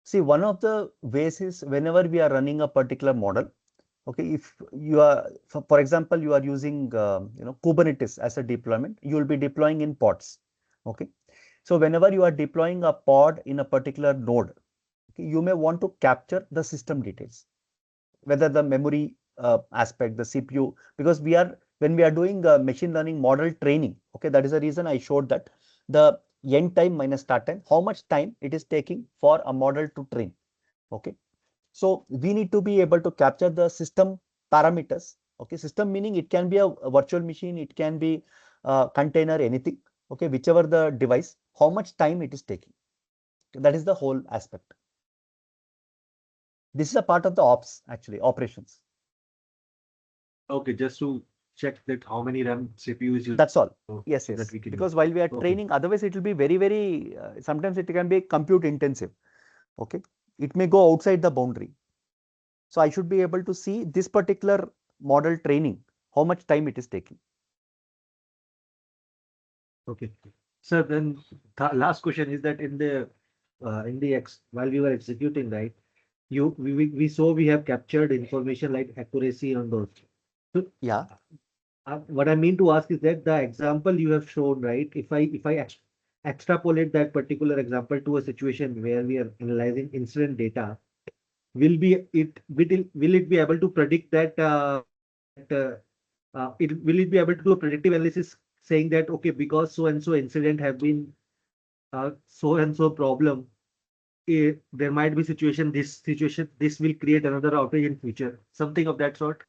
See, one of the ways is whenever we are running a particular model, okay, if you are, for example, you are using Kubernetes as a deployment, you will be deploying in pods. Okay. So whenever you are deploying a pod in a particular node, okay, you may want to capture the system details, whether the memory aspect, the CPU, because when we are doing machine learning model training, okay, that is the reason I showed that the end time minus start time, how much time it is taking for a model to train. Okay, so we need to be able to capture the system parameters. Okay, system meaning it can be a virtual machine, it can be a container, anything. Okay, whichever the device, how much time it is taking. That is the whole aspect. This is a part of the ops, actually, operations. Okay, just to check that how many RAM CPUs you That's all. so Yes, that yes. we can use. Because while we are Okay. training, otherwise it will be very, very, sometimes it can be compute intensive. Okay. It may go outside the boundary. So I should be able to see this particular model training, how much time it is taking. Okay. Sir, then the last question is that in the ex while we were executing, right? We saw we have captured information like accuracy on those. So Yeah. what I mean to ask is that the example you have shown, right? If I extrapolate that particular example to a situation where we are analyzing incident data, will it be able to predict that it will it be able to do a predictive analysis saying that, okay, because so and so incident have been so and so problem, there might be situation this will create another outage in future, something of that sort.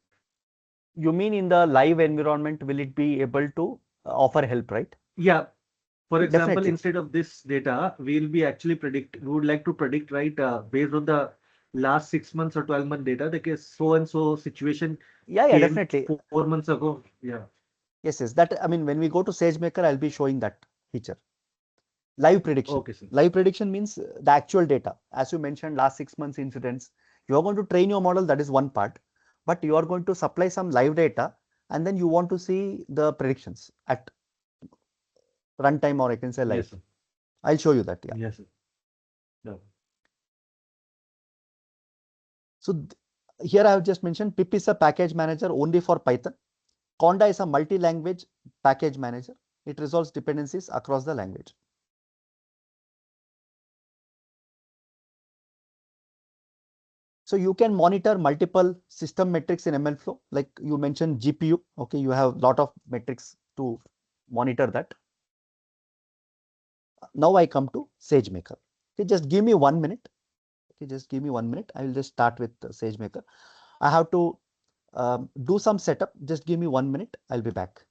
You mean in the live environment, will it be able to offer help, right? Yeah. For example, Definitely. instead of this data, we'll be actually predict. We would like to predict, right, based on the last 6 months or 12-month data. The case so and so situation Yeah, yeah, came definitely. 4 months ago. Yeah. Yes, yes. That, I mean, when we go to SageMaker, I'll be showing that feature. Live prediction. Okay, sir. Live prediction means the actual data. As you mentioned, last 6 months incidents. You are going to train your model, that is one part. But you are going to supply some live data and then you want to see the predictions at runtime, or I can say live. Yes, sir. I'll show you that. Yeah. Yes, sir. No. So here I have just mentioned pip is a package manager only for Python. Conda is a multi-language package manager. It resolves dependencies across the language. So you can monitor multiple system metrics in MLflow, like you mentioned GPU. Okay, you have a lot of metrics to monitor that. Now I come to SageMaker. Okay, just give me 1 minute. Okay, just give me 1 minute. I will just start with SageMaker. I have to do some setup. Just give me 1 minute. I'll be back.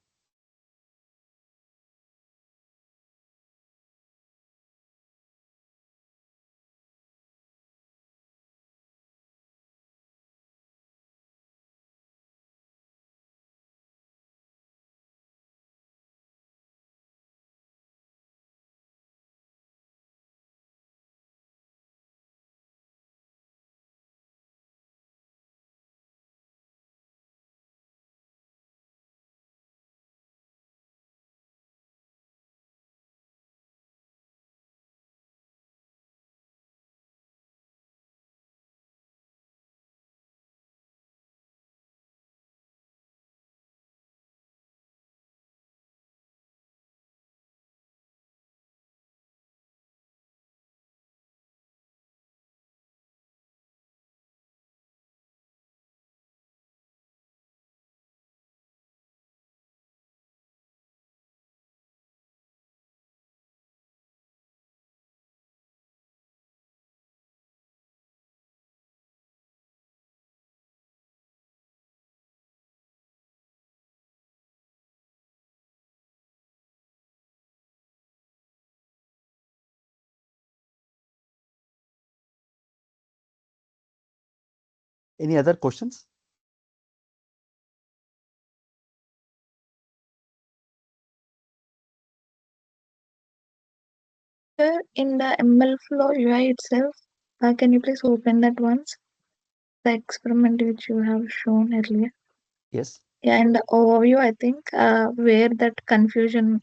Any other questions? Sir, in the ML flow UI itself, can you please open that once? The experiment which you have shown earlier. Yes. Yeah, and the overview, I think, where that confusion,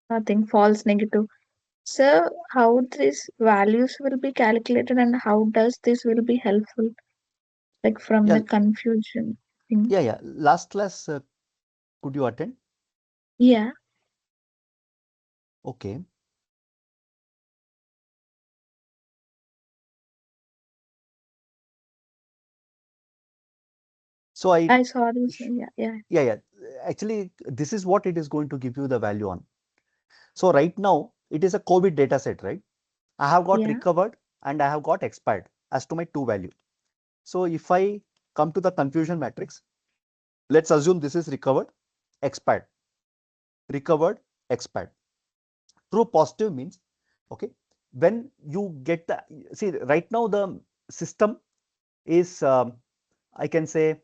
I think, false negative. So, how these values will be calculated and how does this will be helpful, like from Yeah. the confusion thing? Yeah. Last class, could you attend? Yeah. Okay. So I saw this. yeah. Actually, this is what it is going to give you the value on. So right now, it is a COVID data set, right? I have got Yeah. recovered and I have got expired as to my two value. So if I come to the confusion matrix, let's assume this is recovered, expired, recovered, expired. True positive means, okay, when you get the, see, right now the system is, I can say,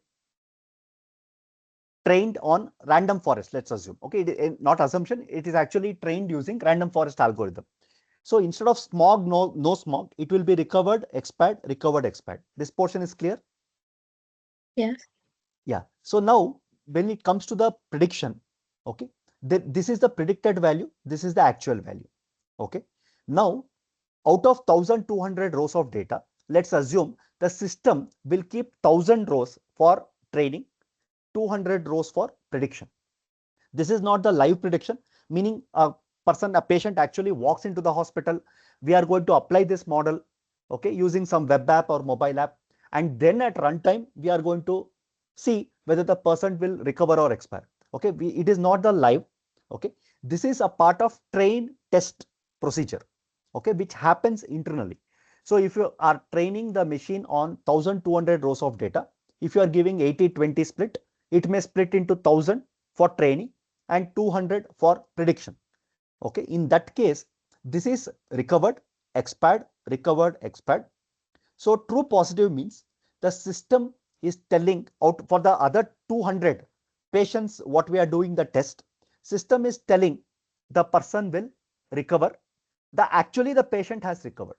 trained on random forest, let's assume, okay, not assumption, it is actually trained using random forest algorithm. So instead of smog, no smog, it will be recovered, expired, recovered, expired. This portion is clear? Yes. Yeah. So now when it comes to the prediction, okay, this is the predicted value, this is the actual value. Okay. Now, out of 1200 rows of data, let's assume the system will keep 1000 rows for training, 200 rows for prediction. This is not the live prediction, meaning a patient actually walks into the hospital. We are going to apply this model, okay, using some web app or mobile app. And then at runtime, we are going to see whether the person will recover or expire. Okay, it is not the live. Okay, this is a part of train test procedure, okay, which happens internally. So if you are training the machine on 1200 rows of data, if you are giving 80-20 split, it may split into 1000 for training and 200 for prediction. Okay, in that case, this is recovered, expired, recovered, expired. So true positive means the system is telling out for the other 200 patients what we are doing the test, system is telling the person will recover, actually the patient has recovered.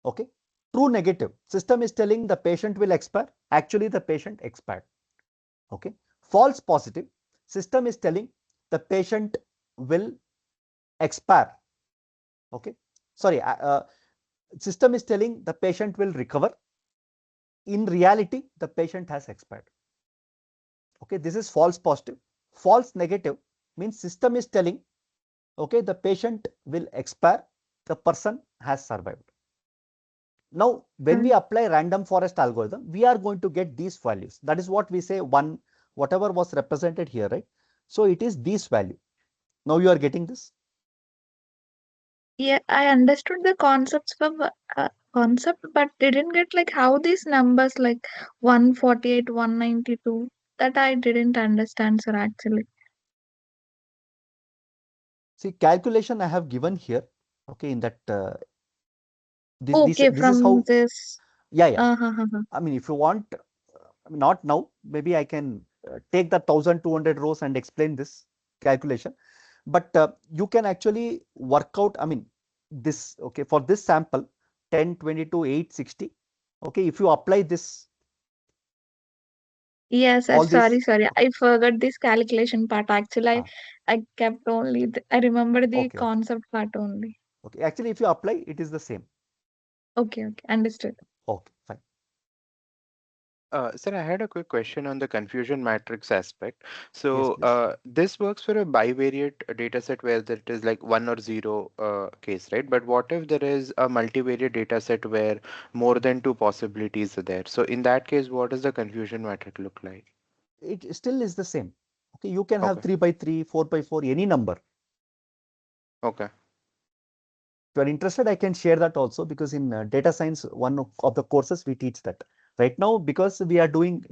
Okay, true negative, system is telling the patient will expire, actually the patient expired. Okay, false positive, system is telling the patient will expire. Okay, sorry, system is telling the patient will recover, in reality the patient has expired. Okay, this is false positive. False negative means system is telling, okay, the patient will expire, the person has survived. Now when we apply random forest algorithm, we are going to get these values. That is what we say, one, whatever was represented here, right? So it is this value. Now you are getting this. Yeah, I understood the concepts for concept, but didn't get like how these numbers like 148, 192. That I didn't understand, sir. Actually. See, calculation I have given here. Okay, in that Okay, this is from how. this. Yeah. Uh-huh. I mean, if you want, not now, maybe I can take the 1200 rows and explain this calculation. But you can actually work out, I mean, this, okay, for this sample, 1022 860. Okay, if you apply this, Yes, sir. all Sorry, this, sorry. okay, I forgot this calculation part. Actually, ah, I kept only. I remember the okay, okay, concept part only. okay. Actually, if you apply, it is the same. Okay. Understood. Okay, fine. Sir, I had a quick question on the confusion matrix aspect. Yes, So, please. this works for a bivariate data set where it is like one or zero case, right? But what if there is a multivariate data set where more than two possibilities are there? So, in that case, what does the confusion matrix look like? It still is the same. Okay, you can have Okay, 3 by 3, 4 by 4, any number. okay, If you are interested, I can share that also, because in data science, one of the courses we teach that. Right now, because we are doing,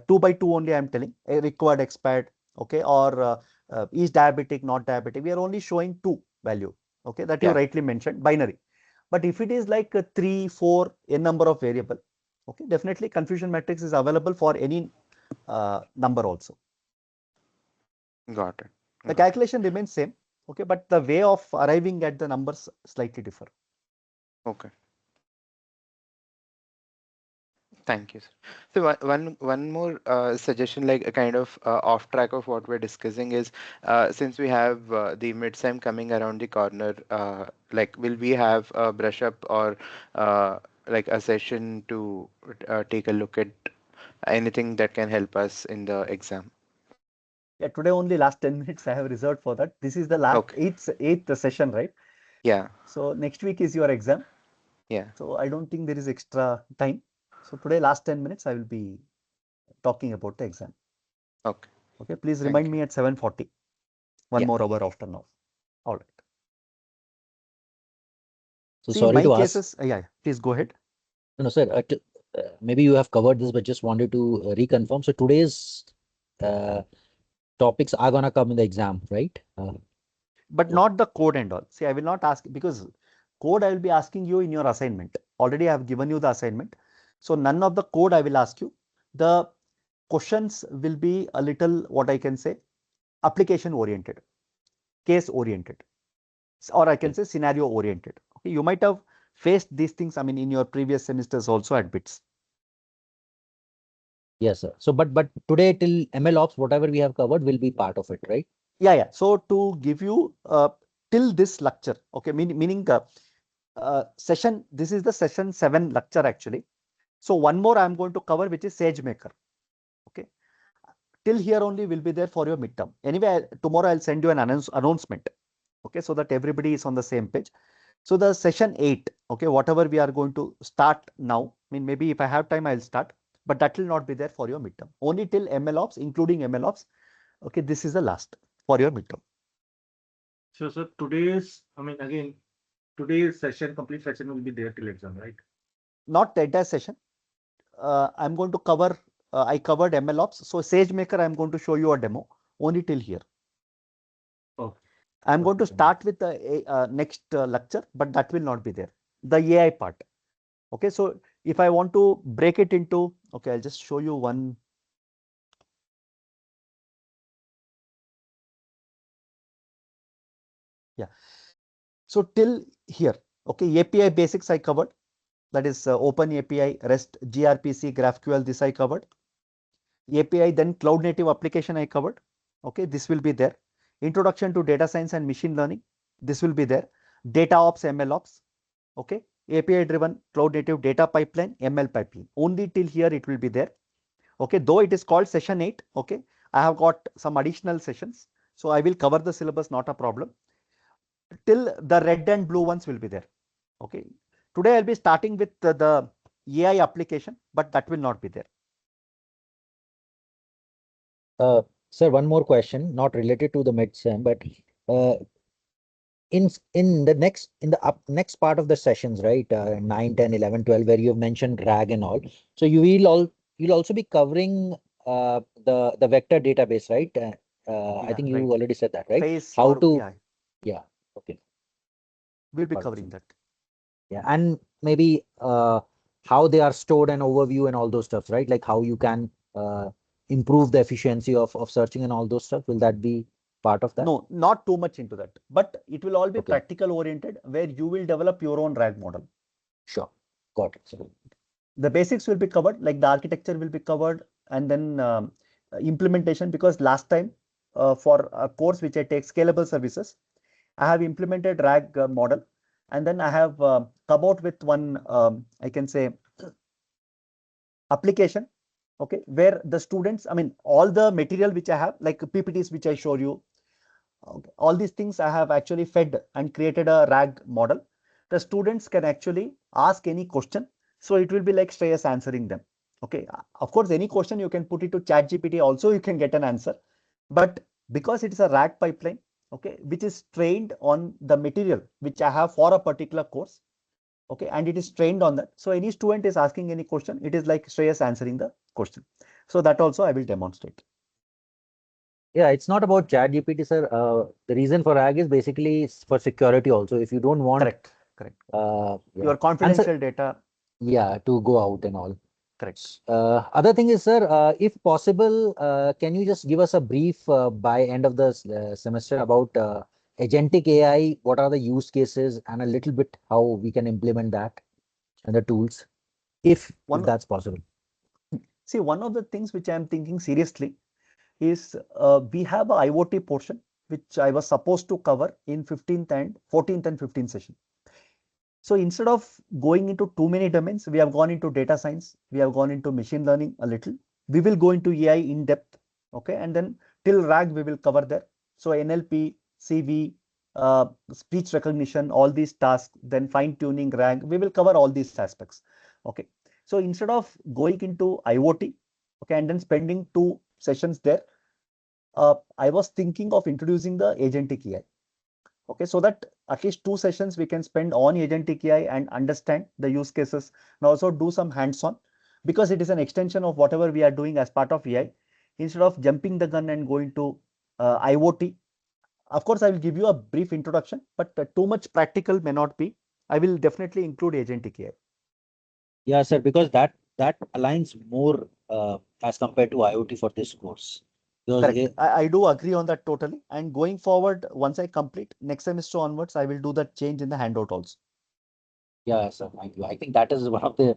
2 by 2 only, I am telling, a required, expired, okay, or is diabetic, not diabetic. We are only showing two value, okay, that you yeah, rightly mentioned, binary. But if it is like 3, 4, a number of variable, Okay, definitely confusion matrix is available for any number also. Got it. The Got it. calculation remains same, okay, but the way of arriving at the numbers slightly differ. Okay. Thank you, sir. So one more suggestion, like a kind of off track of what we're discussing is, since we have the midsem coming around the corner, like will we have a brush up or like a session to take a look at anything that can help us in the exam? Yeah, today only last 10 minutes I have reserved for that. This is the last Okay. eighth session, right? Yeah. So next week is your exam. Yeah. So I don't think there is extra time. So today last 10 minutes I will be talking about the exam. Okay. Okay, please Thank remind you. me at 7:40. One Yeah. more hour after now. All right. So See, sorry my to ask. cases, yeah, please go ahead. No, sir. Maybe you have covered this, but just wanted to reconfirm. So today's topics are gonna come in the exam, right? But not the code and all. See, I will not ask because code I will be asking you in your assignment. Already I have given you the assignment. So none of the code I will ask you. The questions will be a little, what I can say, application oriented, case oriented, or I can say scenario oriented. Okay, you might have faced these things, I mean, in your previous semesters also at bits. Yes, sir. So, but today till ML Ops, whatever we have covered will be part of it, right? Yeah, yeah. So to give you till this lecture, okay, meaning session, this is the session 7 lecture actually. So one more I am going to cover, which is SageMaker. Okay, till here only will be there for your midterm. Anyway, tomorrow I'll send you an announcement. Okay, so that everybody is on the same page. So the session 8, okay, whatever we are going to start now, I mean, maybe if I have time, I'll start, but that will not be there for your midterm. Only till MLOps, including MLOps. Okay, this is the last for your midterm. So, today's, I mean, again, today's session, complete session will be there till exam, right? Not the entire session. I'm going to cover, I covered MLOps. So SageMaker, I'm going to show you a demo only till here. Okay. I'm going to start with the next lecture, but that will not be there. The AI part. Okay, so if I want to break it into, okay, I'll just show you one. Yeah. So till here, okay, API basics I covered. That is Open API, REST, gRPC, GraphQL. This I covered. API, then Cloud Native application I covered. Okay, this will be there. Introduction to data science and machine learning. This will be there. Data ops, ML ops. Okay, API driven Cloud Native data pipeline, ML pipeline. Only till here it will be there. Okay, though it is called session 8. Okay, I have got some additional sessions. So I will cover the syllabus, not a problem. Till the red and blue ones will be there. Okay, today I'll be starting with the AI application, but that will not be there. Sir, one more question, not related to the midsem, but in the next part of the sessions, right? 9, 10, 11, 12, where you have mentioned RAG and all. So you'll also be covering the vector database, right? I think you right. already said that, right? Phase How or to, yeah, okay. we'll be Got it, covering sir. that. Yeah, and maybe how they are stored and overview and all those stuff, right? Like how you can improve the efficiency of searching and all those stuff. Will that be part of that? No, not too much into that, but it will all be Okay. practical oriented, where you will develop your own RAG model. Sure, got it. So, The basics will be covered, like the architecture will be covered, and then implementation, because last time for a course which I take, scalable services, I have implemented RAG model, and then I have come out with one, I can say, application, okay, where the students, I mean, all the material which I have, like PPTs which I show you, okay, all these things I have actually fed and created a RAG model. The students can actually ask any question. So it will be like Shreyas answering them. Okay. Of course, any question you can put it to ChatGPT also, you can get an answer. But because it is a RAG pipeline, okay, which is trained on the material which I have for a particular course, okay, and it is trained on that. So any student is asking any question, it is like Shreyas answering the question. So that also I will demonstrate. yeah, it's not about ChatGPT, sir. The reason for RAG is basically for security also. If you don't want Correct. yeah. Your confidential data. Yeah, to go out and all. Correct. Other thing is, sir, if possible, can you just give us a brief by end of the semester about agentic AI? What are the use cases and a little bit how we can implement that and the tools, if One that's possible. See, one of the things which I am thinking seriously is we have a IoT portion which I was supposed to cover in 15th and 14th and 15th session. So instead of going into too many domains, we have gone into data science, we have gone into machine learning a little. We will go into AI in depth, okay, and then till RAG we will cover there. So NLP, CV, speech recognition, all these tasks, then fine tuning RAG, we will cover all these aspects, okay. So instead of going into IoT, okay, and then spending 2 sessions there, I was thinking of introducing the agentic AI. Okay, so that at least 2 sessions we can spend on agentic AI and understand the use cases and also do some hands-on, because it is an extension of whatever we are doing as part of AI. Instead of jumping the gun and going to IoT, of course, I will give you a brief introduction, but too much practical may not be. I will definitely include agentic AI. Yeah, sir, because that aligns more as compared to IoT for this course. Because Correct. I do agree on that totally. And going forward, once I complete next semester onwards, I will do that change in the handout also. yeah, sir, thank you. I think that is one of the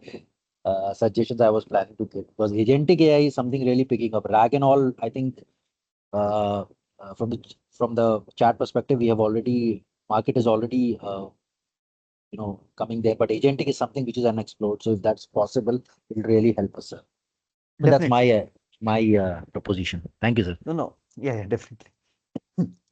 suggestions I was planning to get, because agentic AI is something really picking up. RAG and all, I think from the chat perspective, we have already market is already coming there, but agentic is something which is unexplored. So if that's possible, it will really help us, sir. But that's Definitely. my proposition. Thank you, sir. No. Yeah, definitely.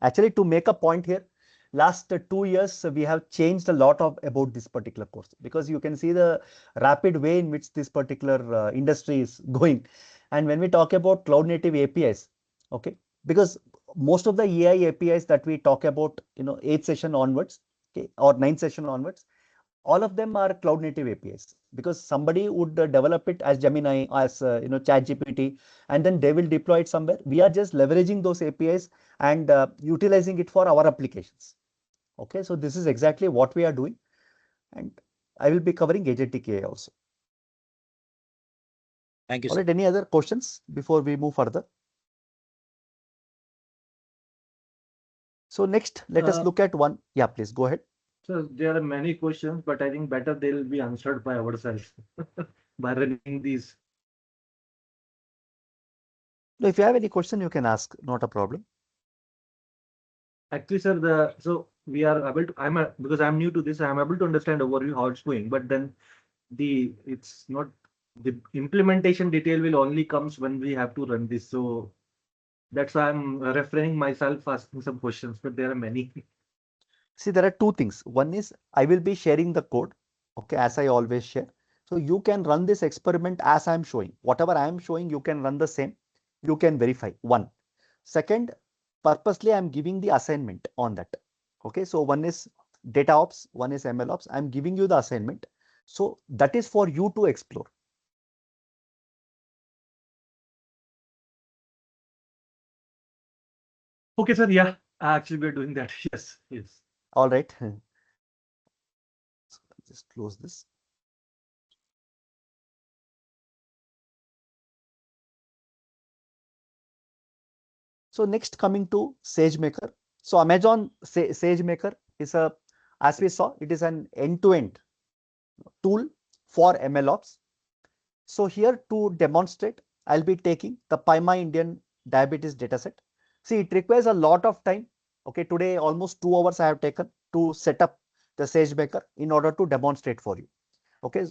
Actually, to make a point here, last 2 years we have changed a lot of about this particular course, because you can see the rapid way in which this particular industry is going. And when we talk about cloud native APIs, okay, because most of the AI APIs that we talk about, 8th session onwards, okay, or 9th session onwards, all of them are cloud native APIs, because somebody would develop it as Gemini, as ChatGPT, and then they will deploy it somewhere. We are just leveraging those APIs and utilizing it for our applications. Okay, so this is exactly what we are doing, and I will be covering agentic AI also. Thank you, All sir. right, any other questions before we move further? So next, let us look at one. Yeah, please go ahead. So there are many questions, but I think better they'll be answered by ourselves by running these. If you have any question, you can ask, not a problem. Actually, sir, so we are able to. Because I'm new to this, I'm able to understand overview how it's going, but then it's not the implementation detail will only comes when we have to run this. So that's why I'm refraining myself asking some questions, but there are many. See, there are two things. One is I will be sharing the code, okay, as I always share. So you can run this experiment as I'm showing. Whatever I am showing, you can run the same. You can verify. One. Second, purposely I'm giving the assignment on that. Okay, so one is data ops, one is ML ops. I'm giving you the assignment. So that is for you to explore. Okay, sir. Yeah, actually, we're doing that. Yes, yes. All right. So I'll just close this. So next, coming to SageMaker. So Amazon SageMaker is as we saw, it is an end-to-end tool for MLOps. So here to demonstrate, I'll be taking the PIMA Indian diabetes dataset. See, it requires a lot of time. Okay, today almost 2 hours I have taken to set up the SageMaker in order to demonstrate for you. Okay,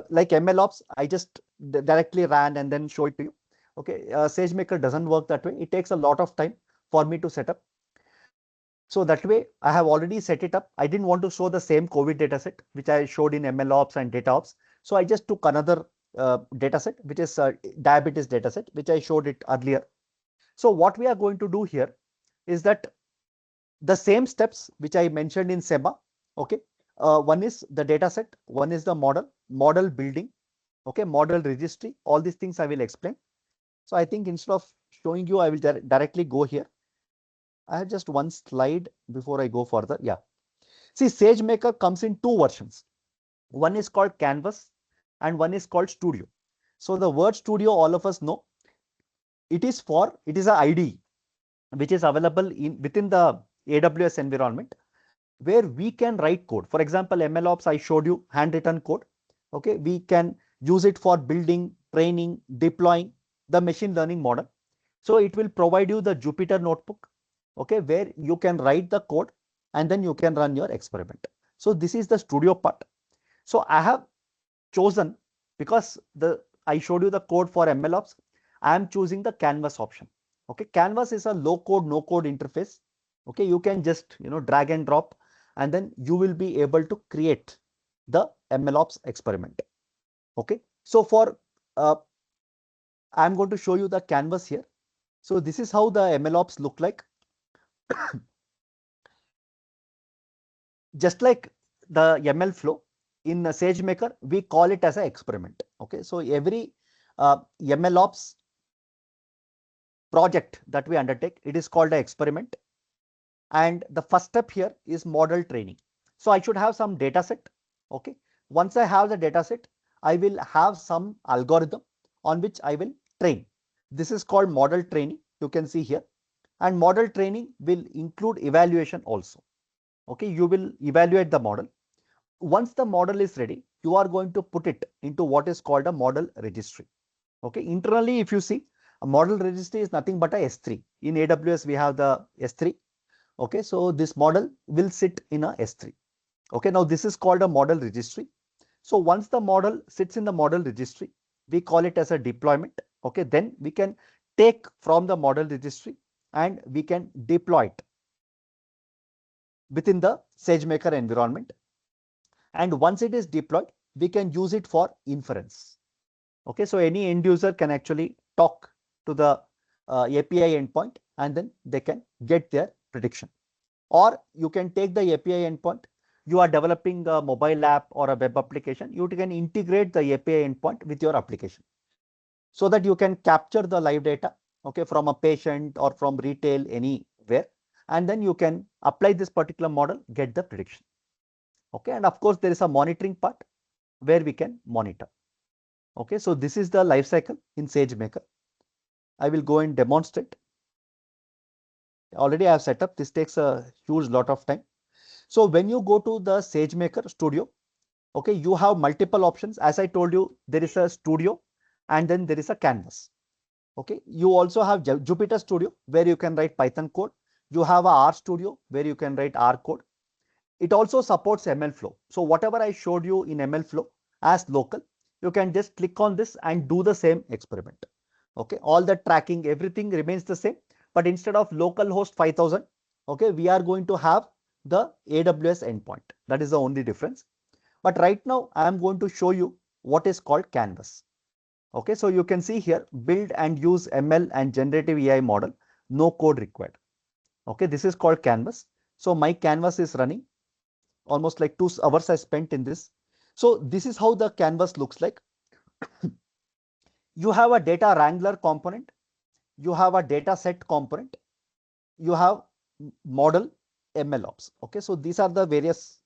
like MLOps, I just directly ran and then show it to you. Okay, SageMaker doesn't work that way. It takes a lot of time for me to set up. So that way, I have already set it up. I didn't want to show the same COVID dataset, which I showed in MLOps and DataOps. So I just took another dataset, which is diabetes dataset, which I showed it earlier. So what we are going to do here is that the same steps which I mentioned in SEMA, okay, one is the dataset, one is the model building, okay, model registry, all these things I will explain. So I think instead of showing you, I will directly go here. I have just one slide before I go further. Yeah. See, SageMaker comes in 2 versions. One is called Canvas and one is called Studio. So the word studio, all of us know, it is an IDE which is available within the AWS environment, where we can write code. For example, MLOps, I showed you handwritten code. Okay, we can use it for building, training, deploying the machine learning model. So it will provide you the Jupyter notebook, okay, where you can write the code and then you can run your experiment. So this is the studio part. So I have chosen, because I showed you the code for MLOps, I am choosing the Canvas option. Okay, Canvas is a low code, no code interface. Okay, you can just drag and drop, and then you will be able to create the MLOps experiment. Okay, so for I'm going to show you the canvas here. So this is how the MLOps look like. Just like the ML flow in SageMaker, we call it as an experiment. Okay, so every MLOps project that we undertake, it is called an experiment. And the first step here is model training. So I should have some data set. Okay, once I have the data set, I will have some algorithm on which I will train. This is called model training. You can see here. And model training will include evaluation also. Okay, you will evaluate the model. Once the model is ready, you are going to put it into what is called a model registry. Okay, internally, if you see, a model registry is nothing but a S3. In AWS, we have the S3. Okay, so this model will sit in a S3. Okay, now this is called a model registry. So once the model sits in the model registry, we call it as a deployment. Okay, then we can take from the model registry and we can deploy it within the SageMaker environment. And once it is deployed, we can use it for inference. Okay, so any end user can actually talk to the API endpoint, and then they can get their prediction. Or you can take the API endpoint. You are developing a mobile app or a web application. You can integrate the API endpoint with your application so that you can capture the live data, okay, from a patient or from retail anywhere, and then you can apply this particular model, get the prediction. Okay, and of course there is a monitoring part where we can monitor. Okay, so this is the life cycle in SageMaker. I will go and demonstrate. Already I have set up. This takes a huge lot of time. So when you go to the SageMaker Studio, okay, you have multiple options. As I told you, there is a studio and then there is a canvas. Okay, you also have Jupyter Studio where you can write Python code. You have a R Studio where you can write R code. It also supports ML flow. So whatever I showed you in ML flow as local, you can just click on this and do the same experiment. Okay, all the tracking, everything remains the same, but instead of localhost 5000, okay, we are going to have the AWS endpoint. That is the only difference. But right now I am going to show you what is called canvas. Okay, so you can see here, build and use ML and generative AI model, no code required. Okay, this is called canvas. So my canvas is running. Almost like 2 hours I spent in this. So this is how the canvas looks like. You have a data wrangler component. You have a data set component. You have model MLOps. Okay, so these are the various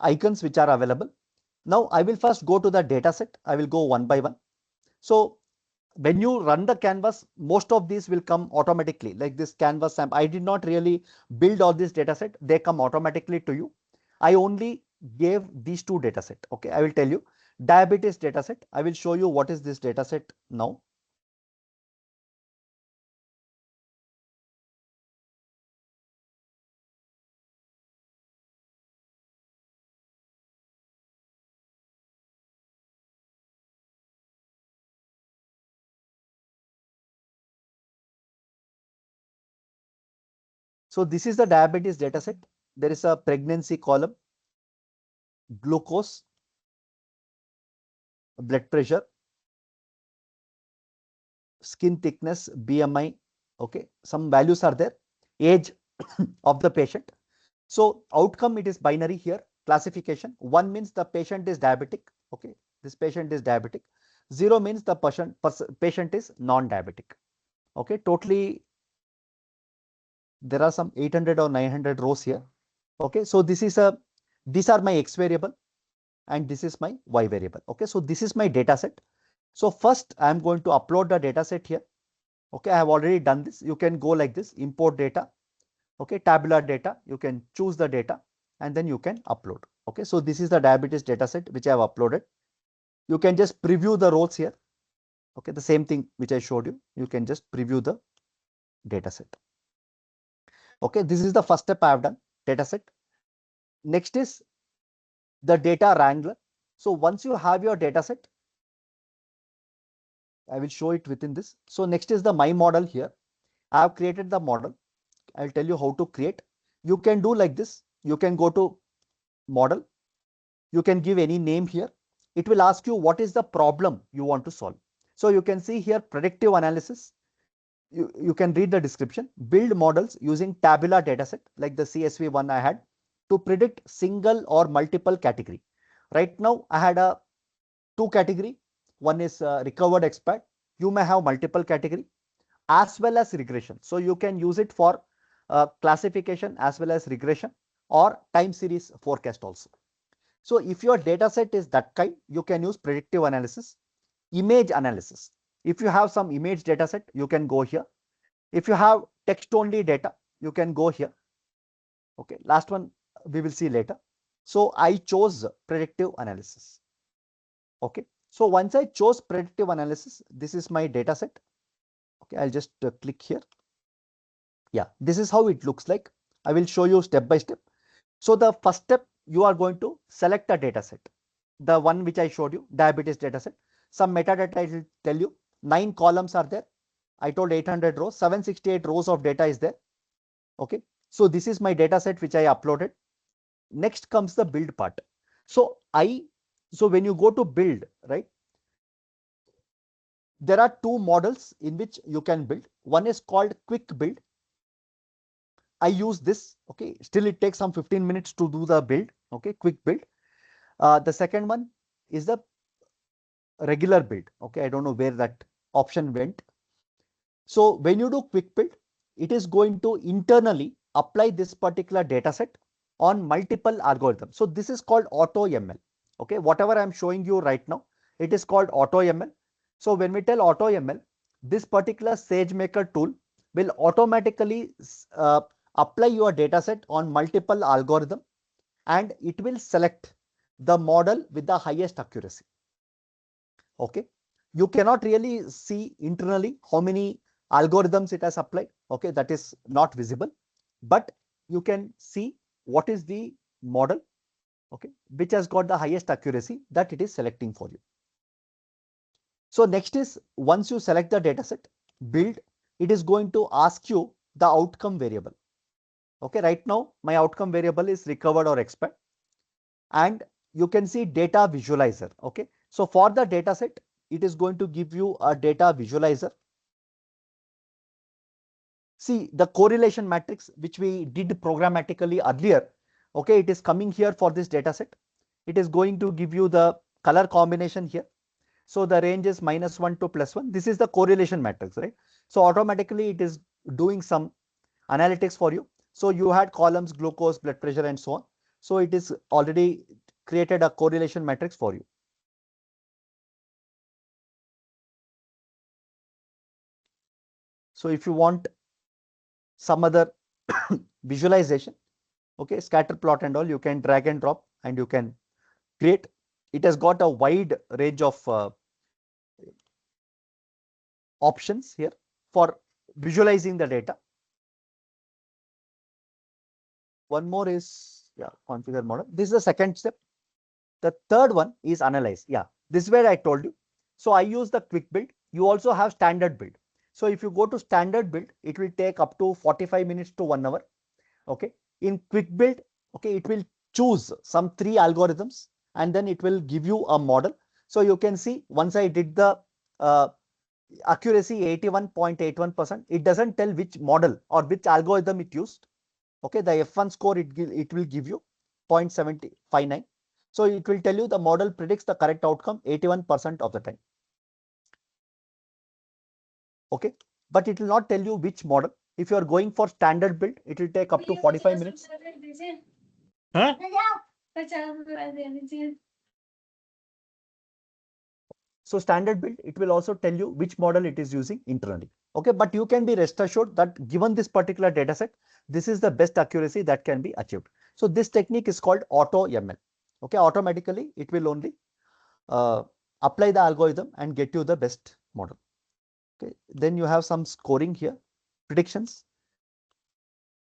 icons which are available. Now I will first go to the data set. I will go one by one. So when you run the canvas, most of these will come automatically, like this canvas sample. I did not really build all this data set. They come automatically to you. I only gave these two data set. Okay, I will tell you diabetes data set. I will show you what is this data set now. So this is the diabetes data set. There is a pregnancy column, glucose, blood pressure, skin thickness, BMI. Okay, some values are there, age of the patient. So outcome, it is binary here. Classification, 1 means the patient is diabetic. Okay, this patient is diabetic. 0 means the patient is non-diabetic. Okay, totally there are some 800 or 900 rows here. Okay, so these are my X variable. and this is my y variable. Okay, so this is my data set. So first I am going to upload the data set here. Okay, I have already done this. You can go like this, import data. Okay, tabular data, you can choose the data and then you can upload. Okay, so this is the diabetes data set which I have uploaded. You can just preview the rows here. Okay, the same thing which I showed you. You can just preview the data set. Okay, this is the first step I have done, data set. Next is the data wrangler. So once you have your data set, I will show it within this. So next is the my model here. I have created the model. I'll tell you how to create. You can do like this. You can go to model. You can give any name here. It will ask you what is the problem you want to solve. So you can see here predictive analysis. You can read the description. Build models using tabular dataset like the CSV one I had to predict single or multiple category. Right now I had a two category. One is recovered expat. You may have multiple category as well as regression. So you can use it for classification as well as regression or time series forecast also. So if your data set is that kind, you can use predictive analysis, image analysis. If you have some image data set, you can go here. If you have text only data, you can go here. Okay, last one we will see later. So I chose predictive analysis. Okay, so once I chose predictive analysis, this is my data set. Okay, I'll just click here. Yeah, this is how it looks like. I will show you step by step. So the first step, you are going to select a data set. The one which I showed you, diabetes data set. Some metadata I will tell you. 9 columns are there. I told 800 rows, 768 rows of data is there. Okay, so this is my data set which I uploaded. Next comes the build part. So when you go to build, right, there are two models in which you can build. One is called quick build. I use this. Okay, still it takes some 15 minutes to do the build. Okay, quick build. The second one is the regular build. Okay, I don't know where that option went. So when you do quick build, it is going to internally apply this particular data set on multiple algorithms. So this is called auto ML. Okay, whatever I'm showing you right now, it is called auto ML. So when we tell auto ML, this particular SageMaker tool will automatically apply your data set on multiple algorithm and it will select the model with the highest accuracy. Okay, you cannot really see internally how many algorithms it has applied. Okay, that is not visible, but you can see what is the model, okay, which has got the highest accuracy that it is selecting for you. So next is once you select the data set, build, it is going to ask you the outcome variable. Okay, right now my outcome variable is recovered or expat, and you can see data visualizer. Okay, so for the data set, it is going to give you a data visualizer. See the correlation matrix which we did programmatically earlier. Okay, it is coming here for this data set. It is going to give you the color combination here. So the range is -1 to +1. This is the correlation matrix, right? So automatically it is doing some analytics for you. So you had columns, glucose, blood pressure, and so on. So it is already created a correlation matrix for you. So if you want some other visualization, okay, scatter plot and all, you can drag and drop and you can create. It has got a wide range of options here for visualizing the data. One more is, yeah, configure model. This is the second step. The third one is analyze. Yeah, this is where I told you. So I use the quick build. You also have standard build. So if you go to standard build, it will take up to 45 minutes to 1 hour. Okay. In quick build, okay, it will choose some 3 algorithms and then it will give you a model. So you can see once I did the accuracy 81.81%, it doesn't tell which model or which algorithm it used. Okay, the F1 score it will give you 0.759. So it will tell you the model predicts the correct outcome 81% of the time. Okay, but it will not tell you which model. If you are going for standard build, it will take up to 45 minutes. Huh? So standard build, it will also tell you which model it is using internally. Okay, but you can be rest assured that given this particular data set, this is the best accuracy that can be achieved. So this technique is called auto ML. Okay, automatically it will only apply the algorithm and get you the best model. Okay, then you have some scoring here, predictions,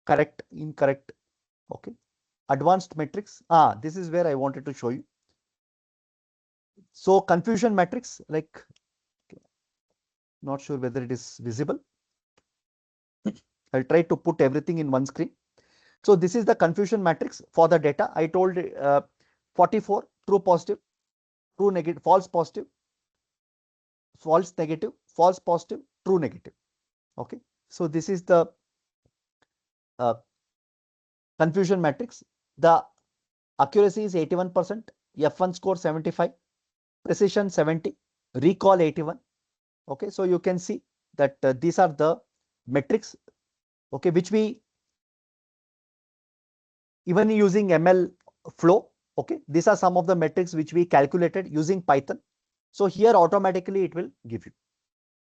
correct, incorrect. Okay, advanced metrics. This is where I wanted to show you. So confusion matrix, like, not sure whether it is visible. I'll try to put everything in one screen. So this is the confusion matrix for the data. I told 44 true positive, true negative, false positive, false negative, false positive, true negative. Okay, so this is the uh, confusion matrix. The accuracy is 81%, F1 score 75, precision 70, recall 81. Okay, so you can see that these are the metrics, okay, which we even using ML flow. Okay, these are some of the metrics which we calculated using Python. So here automatically it will give you.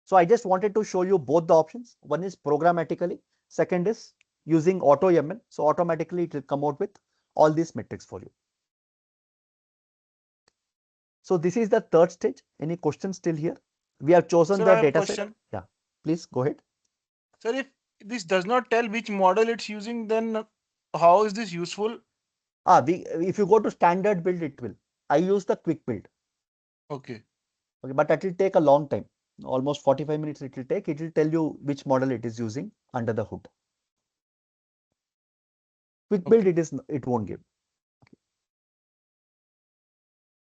So I just wanted to show you both the options. One is programmatically, second is using auto ML. So automatically it will come out with all these metrics for you. So this is the third stage. Any questions still here? We have chosen Sir, the I have a data set. question. Yeah, please go ahead. Sir, if this does not tell which model it's using, then how is this useful? If you go to standard build, it will. I use the quick build. Okay. Okay, but that will take a long time. Almost 45 minutes it will take. It will tell you which model it is using under the hood. Quick build, it won't give.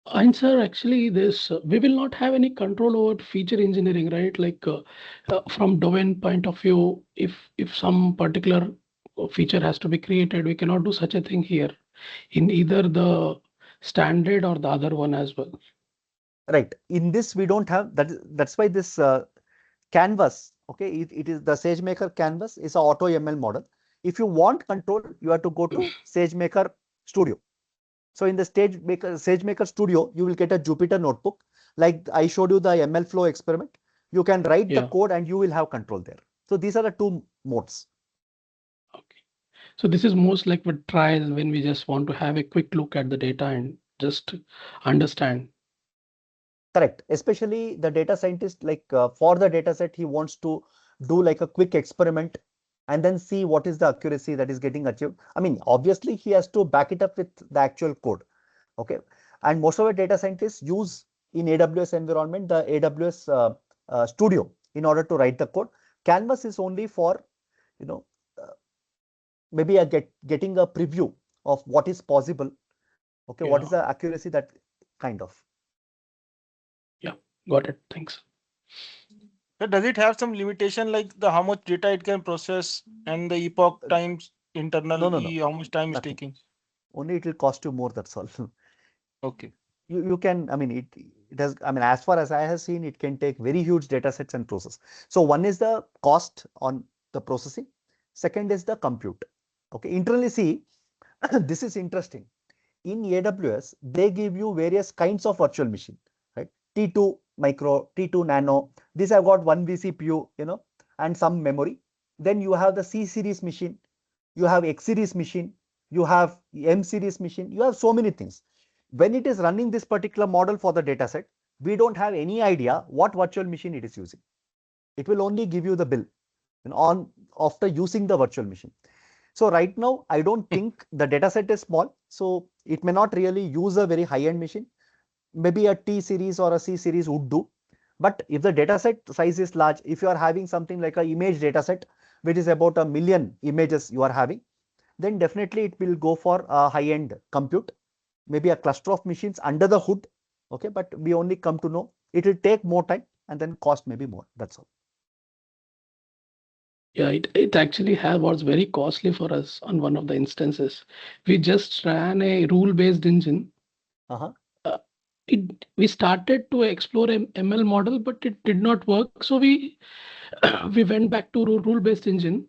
And sir, actually, this we will not have any control over feature engineering, right? Like from domain point of view, if some particular feature has to be created, we cannot do such a thing here in either the standard or the other one as well. Right. In this, we don't have that. That's why this canvas, okay, it is the SageMaker canvas is a auto ML model. If you want control, you have to go to SageMaker Studio. So in the SageMaker Studio, you will get a Jupyter notebook. Like I showed you the ML flow experiment. You can write the code and you will have control there. So these are the two modes. Okay. So this is most like with trial when we just want to have a quick look at the data and just understand. Correct. Especially the data scientist, like for the data set, he wants to do like a quick experiment and then see what is the accuracy that is getting achieved. I mean, obviously, he has to back it up with the actual code. Okay. And most of the data scientists use in AWS environment, the AWS Studio in order to write the code. Canvas is only for, you know, maybe getting a preview of what is possible. Okay. What is the accuracy that kind of. Yeah, got it. Thanks. So does it have some limitation like the how much data it can process and the epoch times internally, how much time is taking? Only it will cost you more, that's all. Okay. You can, I mean, it has, I mean, as far as I have seen, it can take very huge data sets and process. So one is the cost on the processing. Second is the compute. Okay, internally, see, this is interesting. In AWS, they give you various kinds of virtual machine, right? T2 micro, T2 nano. These have got one vCPU, you know, and some memory. Then you have the C series machine, you have X series machine, you have M series machine, you have so many things. When it is running this particular model for the data set, we don't have any idea what virtual machine it is using. It will only give you the bill on after using the virtual machine. So right now, I don't think the data set is small, so it may not really use a very high-end machine. Maybe a T series or a C series would do. But if the data set size is large, if you are having something like an image data set, which is about 1 million images you are having, then definitely it will go for a high-end compute, maybe a cluster of machines under the hood. Okay, but we only come to know it will take more time and then cost maybe more. That's all. Yeah, it actually was very costly for us on one of the instances. We just ran a rule-based engine. We started to explore an ML model, but it did not work. So we we went back to rule-based engine,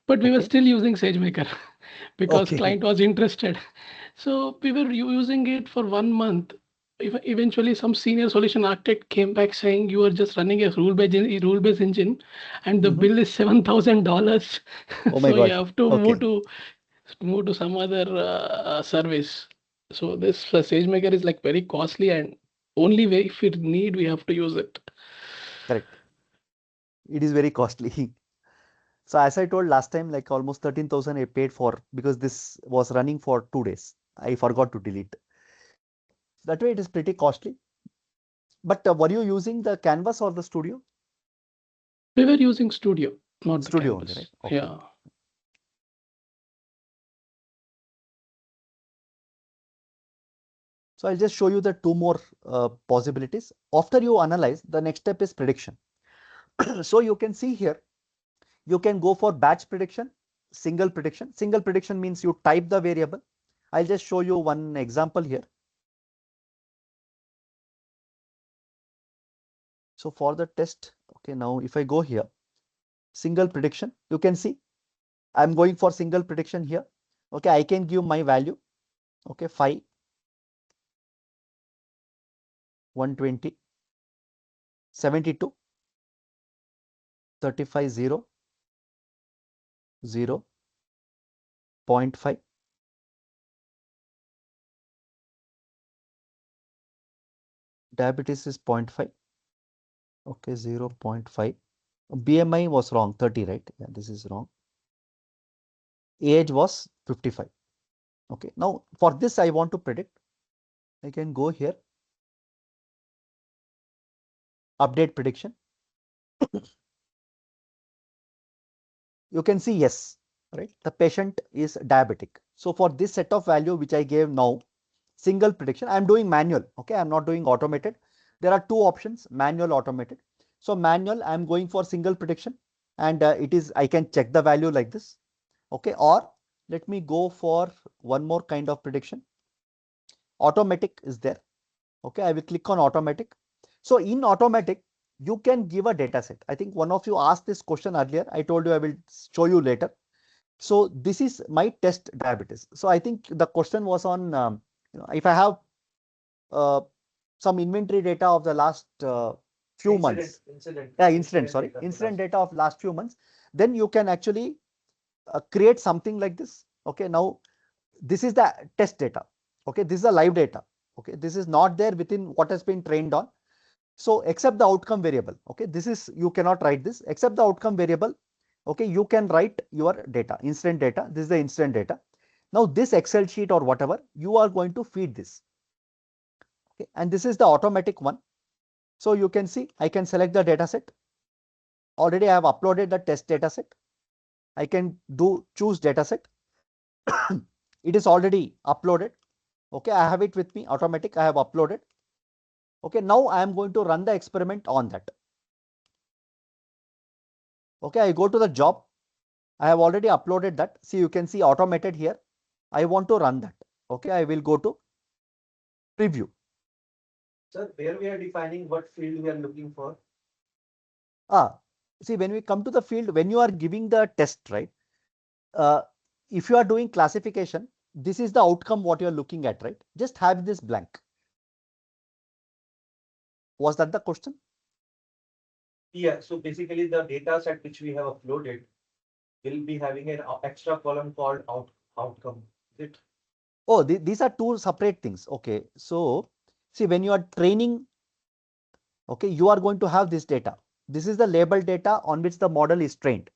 but we were still using SageMaker because client was interested. So we were using it for 1 month. eventually some senior solution architect came back saying you are just running a rule-based engine, and the bill is $7,000. Oh my So you God. have to Okay. move to some other service. So this SageMaker is like very costly, and only way if we need we have to use it. Correct. It is very costly. So as I told last time, like almost 13,000 I paid for because this was running for 2 days. I forgot to delete. That way it is pretty costly. But were you using the Canvas or the Studio? We were using Studio, not the Studio only, Canvas. right? Okay. Yeah. So I'll just show you the two more possibilities. After you analyze, the next step is prediction. So you can see here, you can go for batch prediction, single prediction. Single prediction means you type the variable. I'll just show you one example here. So for the test, okay, now if I go here, single prediction, you can see I'm going for single prediction here. Okay, I can give my value. Okay, 5, 120, 72, 35, 0, 0, 0.5. Diabetes is 0.5. Okay, 0.5. BMI was wrong, 30, right? Yeah, this is wrong. Age was 55. Okay, now for this I want to predict. I can go here, update prediction. You can see yes, right? The patient is diabetic. So for this set of value which I gave now, single prediction, I'm doing manual. Okay, I'm not doing automated. There are two options, manual, automated. So manual, I'm going for single prediction, and it is, I can check the value like this. Okay, or let me go for one more kind of prediction. Automatic is there. Okay, I will click on automatic. So in automatic, you can give a data set. I think one of you asked this question earlier. I told you I will show you later. So this is my test diabetes. So I think the question was on, if I have some inventory data of the last few months. Incident data of last few months, then you can actually create something like this. Okay, now this is the test data. Okay, this is the live data. Okay, this is not there within what has been trained on. So except the outcome variable. Okay, this is, you cannot write this except the outcome variable. Okay, you can write your data, incident data. This is the incident data. Now this Excel sheet or whatever, you are going to feed this. Okay, and this is the automatic one. So you can see I can select the data set. Already I have uploaded the test data set. I can do choose data set. It is already uploaded. Okay, I have it with me, automatic, I have uploaded. Okay, now I am going to run the experiment on that. Okay, I go to the job. I have already uploaded that. See, you can see automated here. I want to run that. Okay, I will go to preview. Sir, where we are defining what field we are looking for. See, when we come to the field, when you are giving the test, right? If you are doing classification, this is the outcome what you are looking at, right? Just have this blank. Was that the question? Yeah, so basically the data set which we have uploaded will be having an extra column called outcome. Is it? Oh, these are two separate things. Okay, so see, when you are training, okay, you are going to have this data. This is the label data on which the model is trained.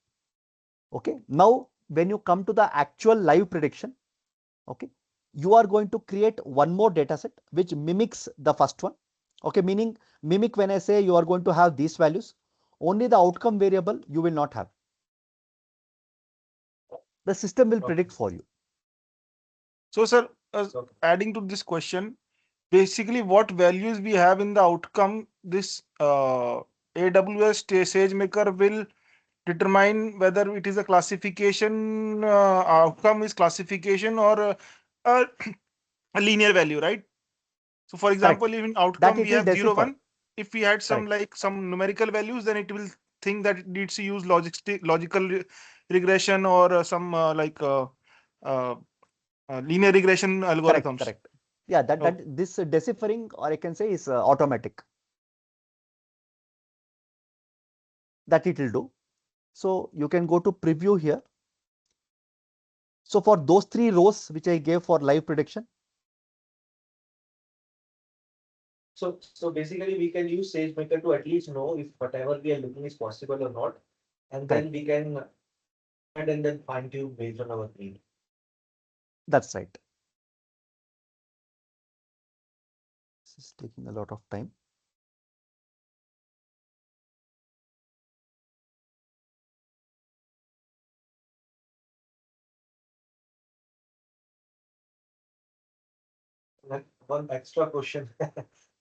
Okay, now when you come to the actual live prediction, okay, you are going to create one more data set which mimics the first one. Okay, meaning mimic, when I say you are going to have these values, only the outcome variable you will not have. The system will predict for you. So, sir, adding to this question, basically what values we have in the outcome, this AWS SageMaker will determine whether it is a classification, outcome is classification or a, a linear value, right? So for example, Correct. if in That outcome it we will have 0, decipher. 1, if we had some Correct. like some numerical values, then it will think that it needs to use logical regression or some linear regression Correct, algorithms. correct. Yeah, that this deciphering, or I can say, is automatic. That it will do. So you can go to preview here. So for those 3 rows which I gave for live prediction. So basically we can use SageMaker to at least know if whatever we are looking is possible or not, and then we can add and then fine tune based on our need. That's right. This is taking a lot of time. One extra question.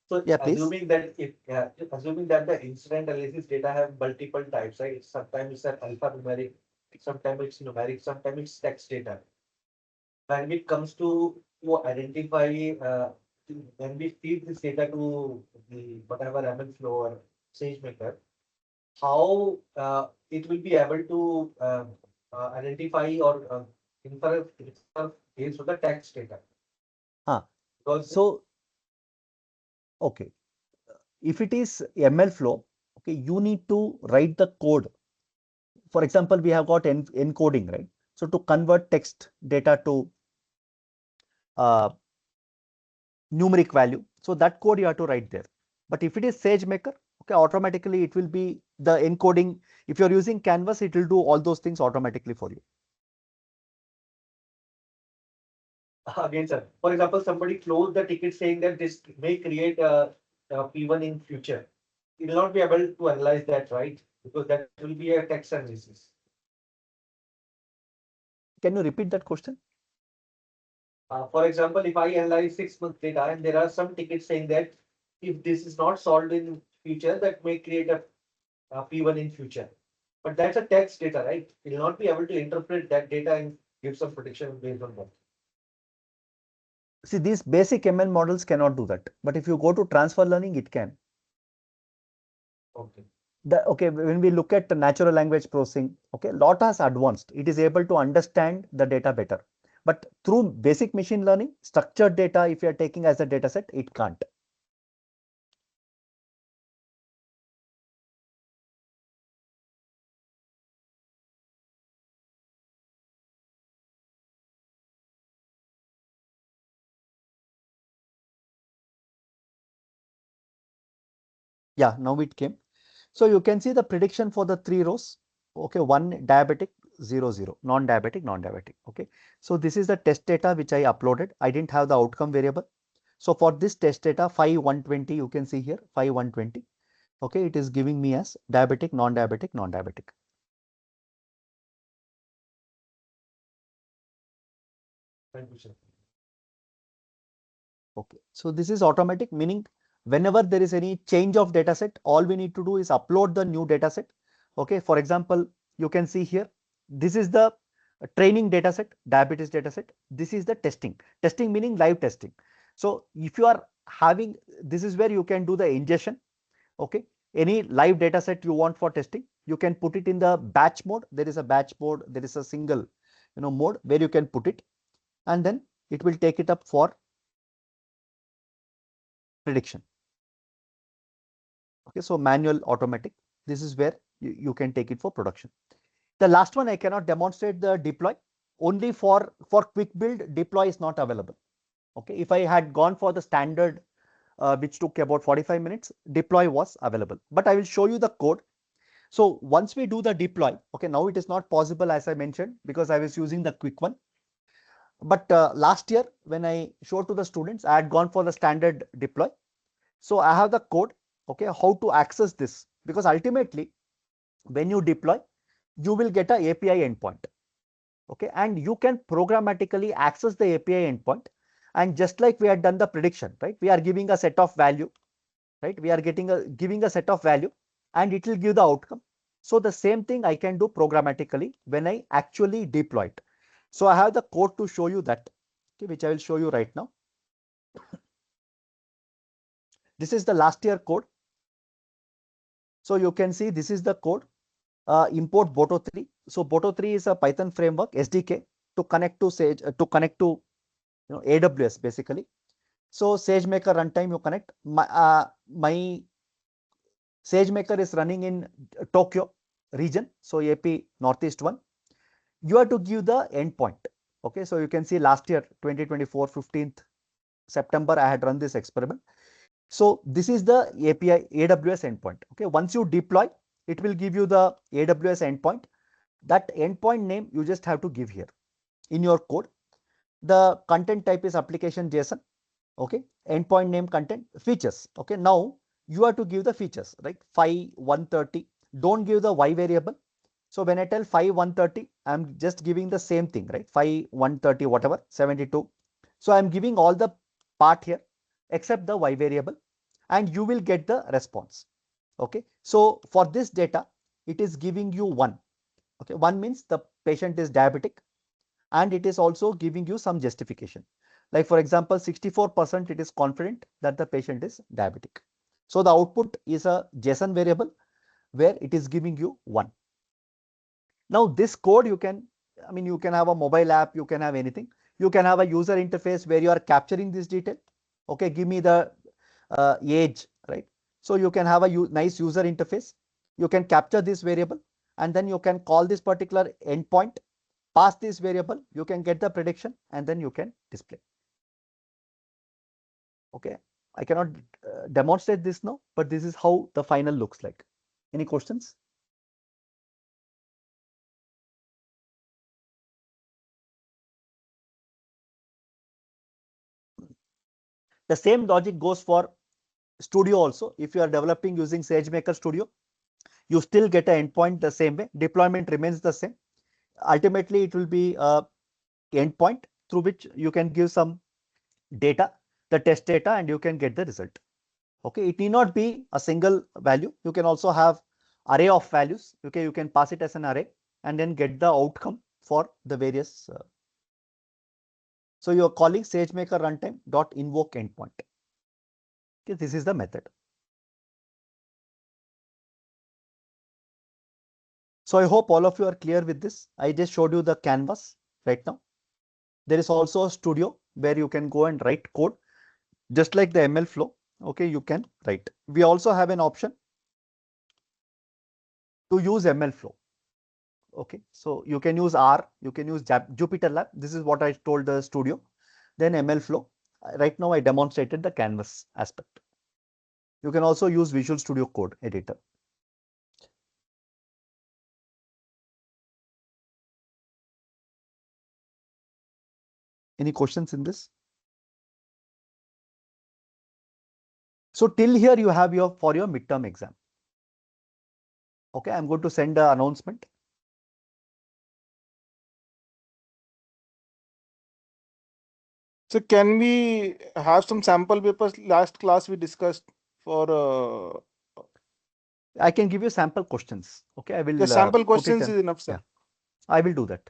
So Yeah, please. assuming that the incident analysis data have multiple types, right? Sometimes it's an alphanumeric, sometimes it's numeric, sometimes it's text data. When it comes to identify, when we feed this data to the whatever ML flow or SageMaker, how it will be able to identify or infer based on the text data. Because So, okay, if it is ML flow, okay, you need to write the code. For example, we have got encoding, right? So to convert text data to numeric value, so that code you have to write there. But if it is SageMaker, okay, automatically it will be the encoding. If you're using Canvas, it will do all those things automatically for you. again, sir, for example, somebody closed the ticket saying that this may create a P1 in future. It will not be able to analyze that, right? Because that will be a text analysis. Can you repeat that question? For example, if I analyze 6 months data and there are some tickets saying that if this is not solved in future, that may create a P1 in future. But that's a text data, right? It will not be able to interpret that data and give some prediction based on that. See, these basic ML models cannot do that. But if you go to transfer learning, it can. Okay. Okay, when we look at the natural language processing, okay, lot has advanced. It is able to understand the data better. But through basic machine learning, structured data, if you are taking as a data set, it can't. Yeah, now it came. So you can see the prediction for the 3 rows. Okay, 1 diabetic, 0, 0, non-diabetic, non-diabetic. Okay, so this is the test data which I uploaded. I didn't have the outcome variable. So for this test data, 5, 120, you can see here, 5, 120. Okay, it is giving me as diabetic, non-diabetic, non-diabetic. Thank you, sir. Okay, so this is automatic, meaning whenever there is any change of data set, all we need to do is upload the new data set. Okay, for example, you can see here, this is the training data set, diabetes data set. This is the testing meaning live testing. So if you are having, this is where you can do the ingestion. Okay, any live data set you want for testing, you can put it in the batch mode. There is a batch mode, there is a single, mode where you can put it, and then it will take it up for prediction. Okay, so manual, automatic, this is where you can take it for production. The last one, I cannot demonstrate the deploy. Only for quick build, deploy is not available. Okay, if I had gone for the standard, which took about 45 minutes, deploy was available. But I will show you the code. So once we do the deploy, okay, now it is not possible as I mentioned because I was using the quick one. But last year when I showed to the students, I had gone for the standard deploy. So I have the code, okay, how to access this, because ultimately when you deploy, you will get a API endpoint. Okay, and you can programmatically access the API endpoint. And just like we had done the prediction, right? We are giving a set of value, right? We are giving a set of value and it will give the outcome. So the same thing I can do programmatically when I actually deploy it. So I have the code to show you that, okay, which I will show you right now. This is the last year code. So you can see this is the code. Import Boto 3. So Boto 3 is a Python framework SDK to connect to Sage, to connect to AWS basically. So SageMaker runtime you connect. My SageMaker is running in Tokyo region, so AP Northeast one. You have to give the endpoint. Okay, so you can see last year 2024 15th September I had run this experiment. So this is the API AWS endpoint. Okay, once you deploy, it will give you the AWS endpoint. That endpoint name you just have to give here in your code. The content type is application JSON. Okay, endpoint name content features. Okay, now you have to give the features, right? 5130. Don't give the y variable. So when I tell 5130, I'm just giving the same thing, right? 5130 whatever 72. So I'm giving all the part here except the y variable, and you will get the response. Okay, so for this data it is giving you 1. Okay, 1 means the patient is diabetic, and it is also giving you some justification. Like for example, 64% it is confident that the patient is diabetic. So the output is a JSON variable where it is giving you 1. Now this code you can, I mean, you can have a mobile app, you can have anything. You can have a user interface where you are capturing this detail. Okay, give me the age, right? So you can have a nice user interface. You can capture this variable, and then you can call this particular endpoint, pass this variable, you can get the prediction, and then you can display. Okay, I cannot demonstrate this now, but this is how the final looks like. Any questions? The same logic goes for Studio also. If you are developing using SageMaker Studio, you still get an endpoint the same way. Deployment remains the same. Ultimately, it will be a endpoint through which you can give some data, the test data, and you can get the result. Okay, it need not be a single value. You can also have array of values. Okay, you can pass it as an array and then get the outcome for the various. So you are calling SageMaker runtime dot invoke endpoint. Okay, this is the method. So I hope all of you are clear with this. I just showed you the canvas right now. There is also a studio where you can go and write code just like the ML flow. Okay, you can write. We also have an option to use ML flow. Okay, so you can use R, you can use Jupyter Lab. This is what I told the studio. Then ML flow. Right now I demonstrated the canvas aspect. You can also use Visual Studio Code editor. Any questions in this? So till here you have your for your midterm exam. Okay, I'm going to send the announcement. So can we have some sample papers? Last class we discussed for I can give you sample questions. Okay, I will the sample put it questions in. is enough, sir. Yeah, I will do that.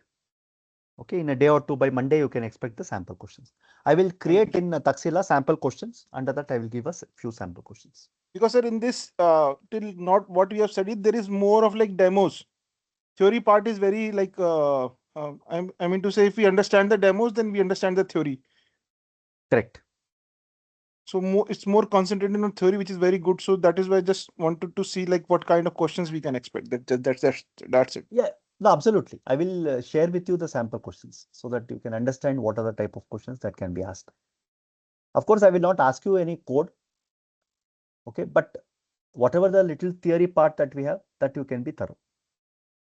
Okay, in a day or two, by Monday you can expect the sample questions. I will create in Taxila sample questions. Under that I will give us a few sample questions. Because sir, in this till not what we have studied, there is more of like demos. Theory part is very like I mean to say, if we understand the demos, then we understand the theory. Correct. So it's more concentrated on theory, which is very good. So that is why I just wanted to see like what kind of questions we can expect. That's it. Yeah, no, absolutely. I will share with you the sample questions so that you can understand what are the type of questions that can be asked. Of course, I will not ask you any code. Okay, but whatever the little theory part that we have, that you can be thorough.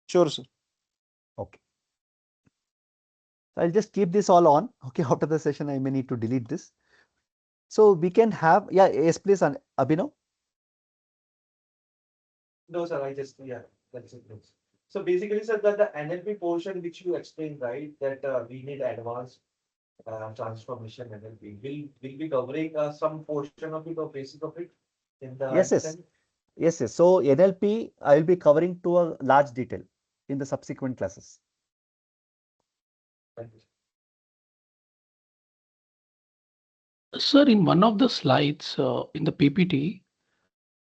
Sure, sir. Okay. So I'll just keep this all on. Okay, after the session, I may need to delete this. So we can have, yeah, yes, please, Abhinav. No, sir, that's it. Please. So basically, sir, that the NLP portion which you explained, right, that we need advanced transformation NLP. Will be covering some portion of it or basic of it in the Yes, yes. extent? Yes, yes. So NLP, I will be covering to a large detail in the subsequent classes. Thank you. Sir, in one of the slides in the PPT,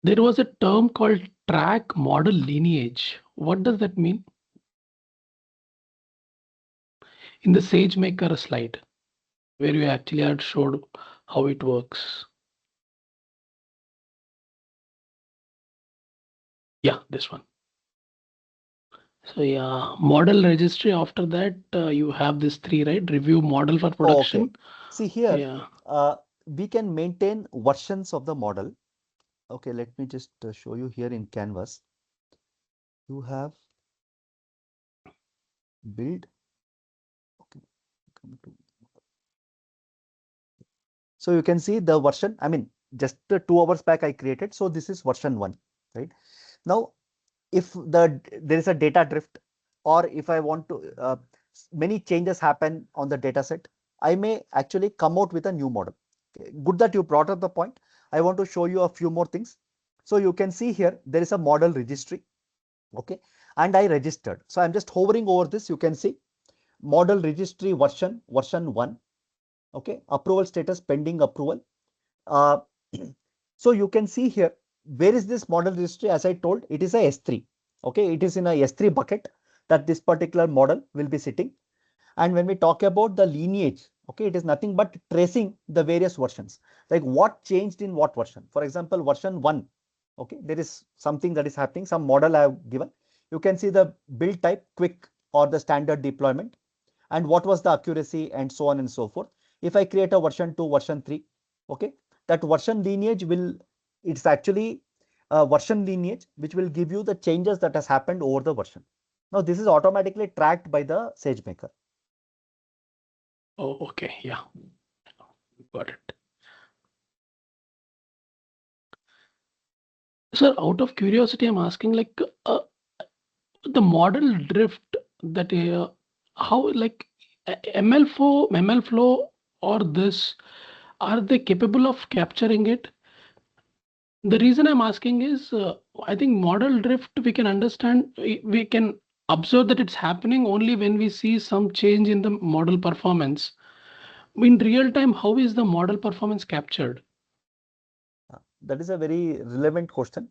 there was a term called track model lineage. What does that mean? In the SageMaker slide, where you actually had showed how it works. Yeah, this one. So yeah, model registry. After that, you have this three, right? Review model for Okay. production. See here, Yeah. we can maintain versions of the model. Okay, let me just show you here in Canvas. You have build. Okay, come to. So you can see the version. I mean, just 2 hours back I created. So this is version 1, right? Now, if there is a data drift, or if I want to many changes happen on the data set, I may actually come out with a new model. Okay. Good that you brought up the point. I want to show you a few more things. So you can see here there is a model registry. Okay, and I registered. So I'm just hovering over this. You can see model registry version 1. Okay, approval status pending approval. Uh, so you can see here, where is this model registry? As I told, it is a S3. Okay, it is in a S3 bucket that this particular model will be sitting. And when we talk about the lineage, okay, it is nothing but tracing the various versions, like what changed in what version. For example, version 1, okay, there is something that is happening, some model I have given. You can see the build type, quick or the standard deployment, and what was the accuracy and so on and so forth. If I create a version 2, version 3, okay, that version lineage will, it's actually a version lineage which will give you the changes that has happened over the version. Now this is automatically tracked by the SageMaker. Oh, okay. Yeah. Got it. Sir, out of curiosity, I'm asking, like, the model drift that how, like, ML flow or this, are they capable of capturing it? The reason I'm asking is, I think model drift, we can understand, we can observe that it's happening only when we see some change in the model performance. In real time, how is the model performance captured? That is a very relevant question.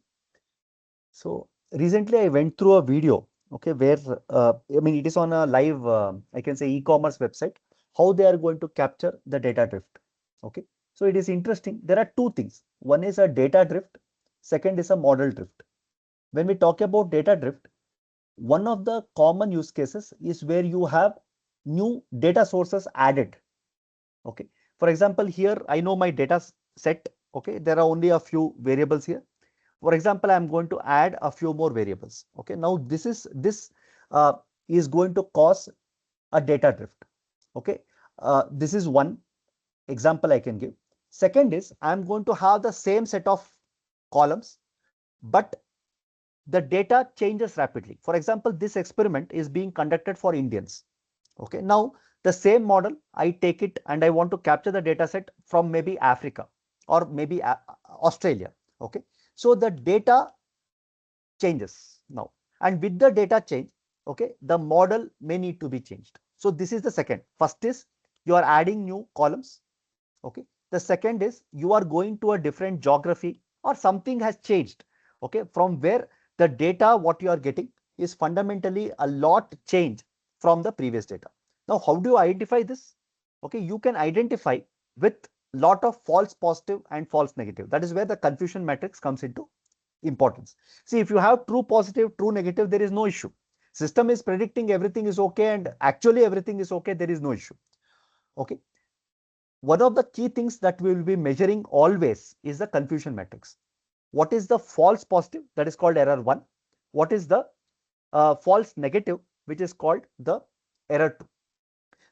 So recently I went through a video, okay, where I mean it is on a live, I can say e-commerce website, how they are going to capture the data drift. Okay, so it is interesting. There are two things. One is a data drift. Second is a model drift. When we talk about data drift, one of the common use cases is where you have new data sources added. Okay, for example, here I know my data set. Okay, there are only a few variables here. For example, I'm going to add a few more variables. Okay, now this is going to cause a data drift. Okay, this is one example I can give. Second is I'm going to have the same set of columns, but the data changes rapidly. For example, this experiment is being conducted for Indians. Okay, now the same model, I take it and I want to capture the data set from maybe Africa or maybe Australia. Okay, so the data changes now, and with the data change, okay, the model may need to be changed. So this is the second. First is you are adding new columns. Okay, the second is you are going to a different geography or something has changed. Okay, from where the data what you are getting is fundamentally a lot change from the previous data. Now how do you identify this? Okay, you can identify with lot of false positive and false negative. That is where the confusion matrix comes into importance. See, if you have true positive, true negative, there is no issue. System is predicting everything is okay and actually everything is okay, there is no issue. Okay, one of the key things that we will be measuring always is the confusion matrix. What is the false positive? That is called error 1. What is the false negative, which is called the error 2?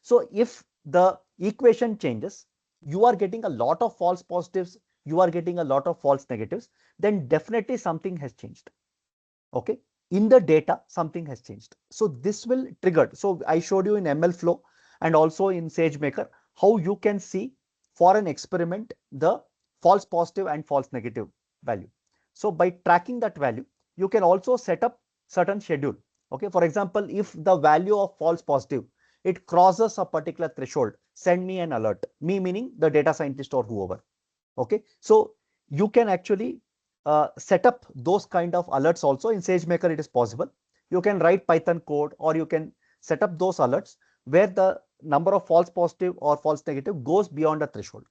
So if the equation changes, you are getting a lot of false positives, you are getting a lot of false negatives, then definitely something has changed. Okay, in the data something has changed. So this will trigger. So I showed you in ML flow and also in SageMaker how you can see for an experiment the false positive and false negative value. So by tracking that value, you can also set up certain schedule. Okay, for example, if the value of false positive, it crosses a particular threshold, send me an alert, me meaning the data scientist or whoever. Okay, so you can actually set up those kind of alerts also. In SageMaker it is possible. You can write Python code or you can set up those alerts where the number of false positive or false negative goes beyond a threshold.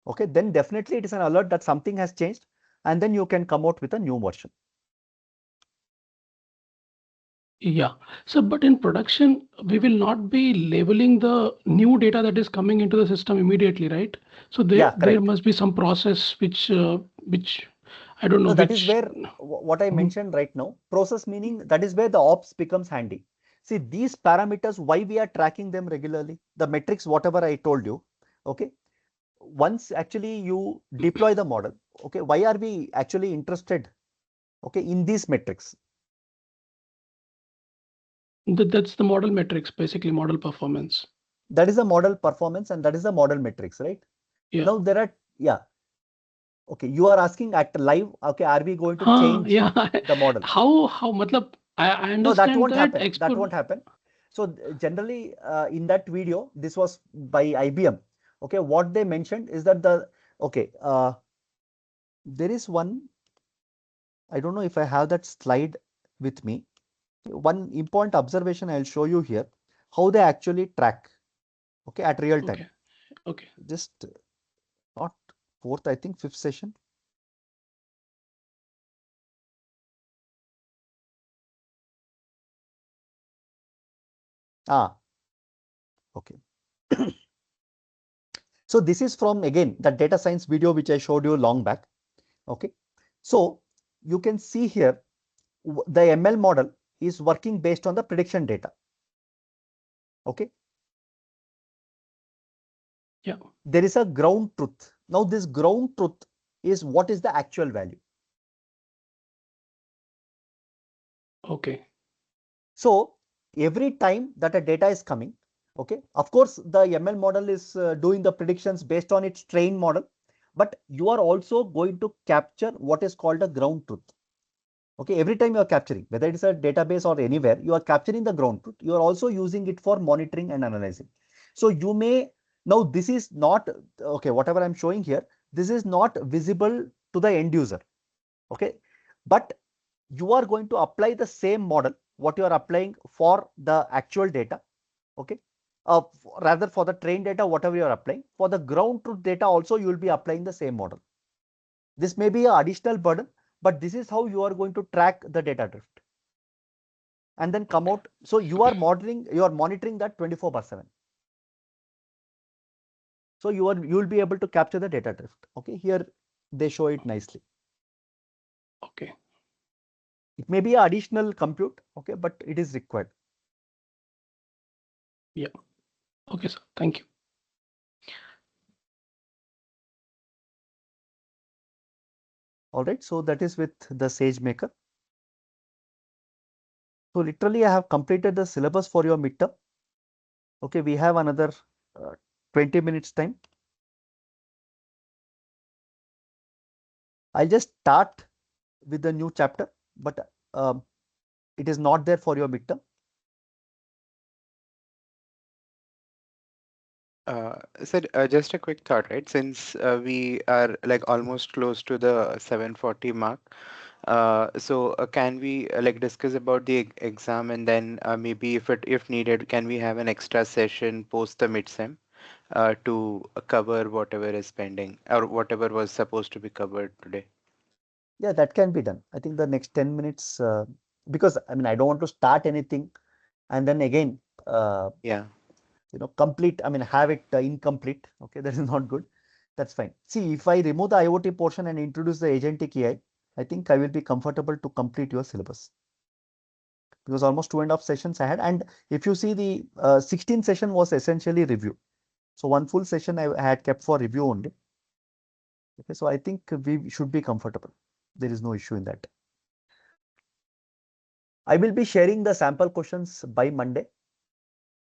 okay, then definitely it is an alert that something has changed, and then you can come out with a new version. Yeah. So, but in production, we will not be labeling the new data that is coming into the system immediately, right? So Yeah, there correct. must be some process which I don't know No, that is which. where what I mentioned right now, process meaning that is where the ops becomes handy. See, these parameters, why we are tracking them regularly, the metrics, whatever I told you, okay, once actually you deploy the model, okay, why are we actually interested, okay, in these metrics? That's the model metrics, basically model performance. That is the model performance and that is the model metrics, right? Yeah. Now there are, yeah, okay, you are asking at live, okay, are we going to change Yeah. the model? How matlab, I No, that understand won't that happen. That export. won't happen. So generally, in that video, this was by IBM. Okay, what they mentioned is that the okay, there is one. I don't know if I have that slide with me. One important observation I'll show you here, how they actually track. Okay, at real time. Okay. Okay. Just not fourth, I think fifth session. Ah, okay. So this is from again the data science video which I showed you long back. Okay, so you can see here the ML model is working based on the prediction data. Okay. Yeah. There is a ground truth. Now this ground truth is what is the actual value. Okay. So every time that a data is coming, okay, of course the ML model is doing the predictions based on its trained model, but you are also going to capture what is called a ground truth. Okay, every time you are capturing, whether it is a database or anywhere, you are capturing the ground truth. You are also using it for monitoring and analyzing. So you may, now this is not, okay, whatever I'm showing here, this is not visible to the end user. Okay, but you are going to apply the same model, what you are applying for the actual data. Okay, rather for the trained data, whatever you are applying, for the ground truth data also, you will be applying the same model. This may be an additional burden, but this is how you are going to track the data drift and then come out. So you are monitoring that 24/7. So you will be able to capture the data drift. Okay, here they show it nicely. Okay. It may be an additional compute, okay, but it is required. Yeah. Okay, sir. Thank you. All right, so that is with the SageMaker. So literally I have completed the syllabus for your midterm. Okay, we have another 20 minutes time. I'll just start with the new chapter, but it is not there for your midterm. Sir, just a quick thought, right? Since we are like almost close to the 740 mark, so can we like discuss about the exam and then maybe if needed, can we have an extra session post the midsem to cover whatever is pending or whatever was supposed to be covered today? Yeah, that can be done. I think the next 10 minutes, because I mean, I don't want to start anything and then again, Yeah. complete, I mean, have it incomplete. Okay, that is not good. That's fine. See, if I remove the IoT portion and introduce the agentic AI, I think I will be comfortable to complete your syllabus because almost 2.5 sessions I had. And if you see the 16th session was essentially review. So one full session I had kept for review only. Okay, so I think we should be comfortable. There is no issue in that. I will be sharing the sample questions by Monday.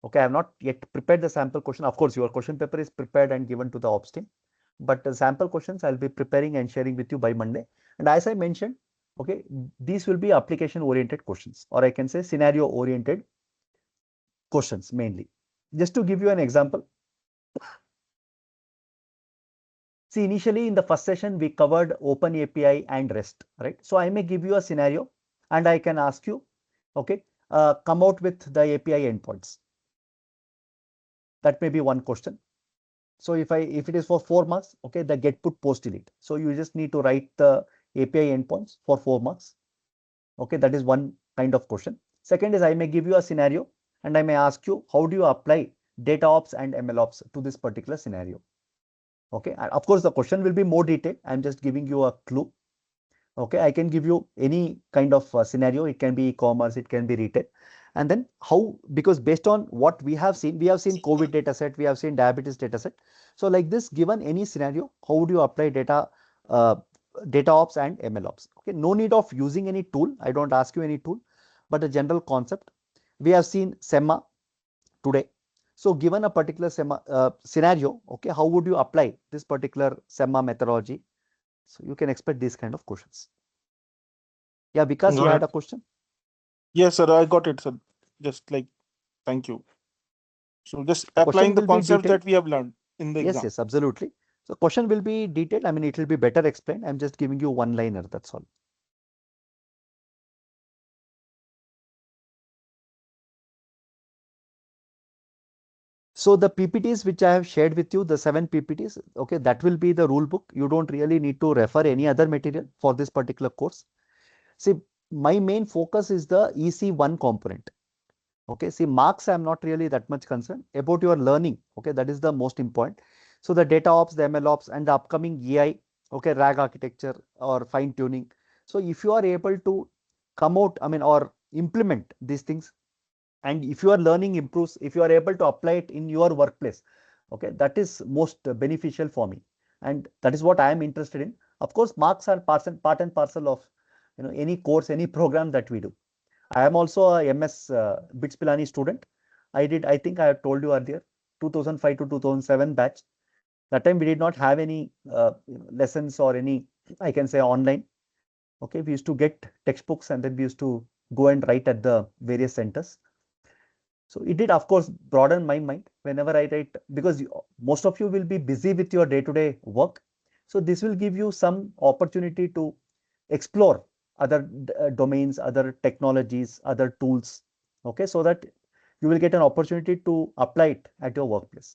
Okay, I have not yet prepared the sample question. Of course, your question paper is prepared and given to the ops team, but the sample questions I'll be preparing and sharing with you by Monday. And as I mentioned, okay, these will be application oriented questions, or I can say scenario oriented questions mainly. Just to give you an example, see, initially in the first session, we covered Open API and REST, right? So I may give you a scenario and I can ask you, okay, come out with the API endpoints. That may be one question. So if it is for 4 marks, okay, the get put post delete. So you just need to write the API endpoints for 4 marks. Okay, that is one kind of question. Second is I may give you a scenario and I may ask you how do you apply data ops and ML ops to this particular scenario. Okay, and of course the question will be more detailed. I'm just giving you a clue. Okay, I can give you any kind of scenario. It can be e-commerce, it can be retail. And then how, because based on what we have seen COVID data set, we have seen diabetes data set. So like this, given any scenario, how would you apply uh, data ops and ML ops? Okay, no need of using any tool. I don't ask you any tool, but a general concept. We have seen SEMA today. So given a particular SEMA scenario, okay, how would you apply this particular SEMA methodology? So you can expect these kind of questions. Yeah, because you Got had it. a question. Yes, sir, I got it, sir. Just like, thank you. So just The question applying the will be concepts detailed. that we have learned in the Yes, exam. yes, absolutely. So question will be detailed. I mean, it will be better explained. I'm just giving you one liner. That's all. So the PPTs which I have shared with you, the 7 PPTs, okay, that will be the rule book. You don't really need to refer any other material for this particular course. See, my main focus is the EC1 component. Okay, see, marks I'm not really that much concerned about your learning. Okay, that is the most important. So the data ops, the ML ops, and the upcoming AI, okay, RAG architecture or fine tuning. So if you are able to come out, I mean, or implement these things, and if your learning improves, if you are able to apply it in your workplace, okay, that is most beneficial for me, and that is what I am interested in. Of course, marks are part and parcel of any course, any program that we do. I am also a MS Bits Pilani student. I think I have told you earlier, 2005 to 2007 batch. That time we did not have any lessons or any, I can say, online. Okay, we used to get textbooks and then we used to go and write at the various centers. So it did, of course, broaden my mind whenever I write, because most of you will be busy with your day-to-day work. So this will give you some opportunity to explore other domains, other technologies, other tools. Okay, so that you will get an opportunity to apply it at your workplace.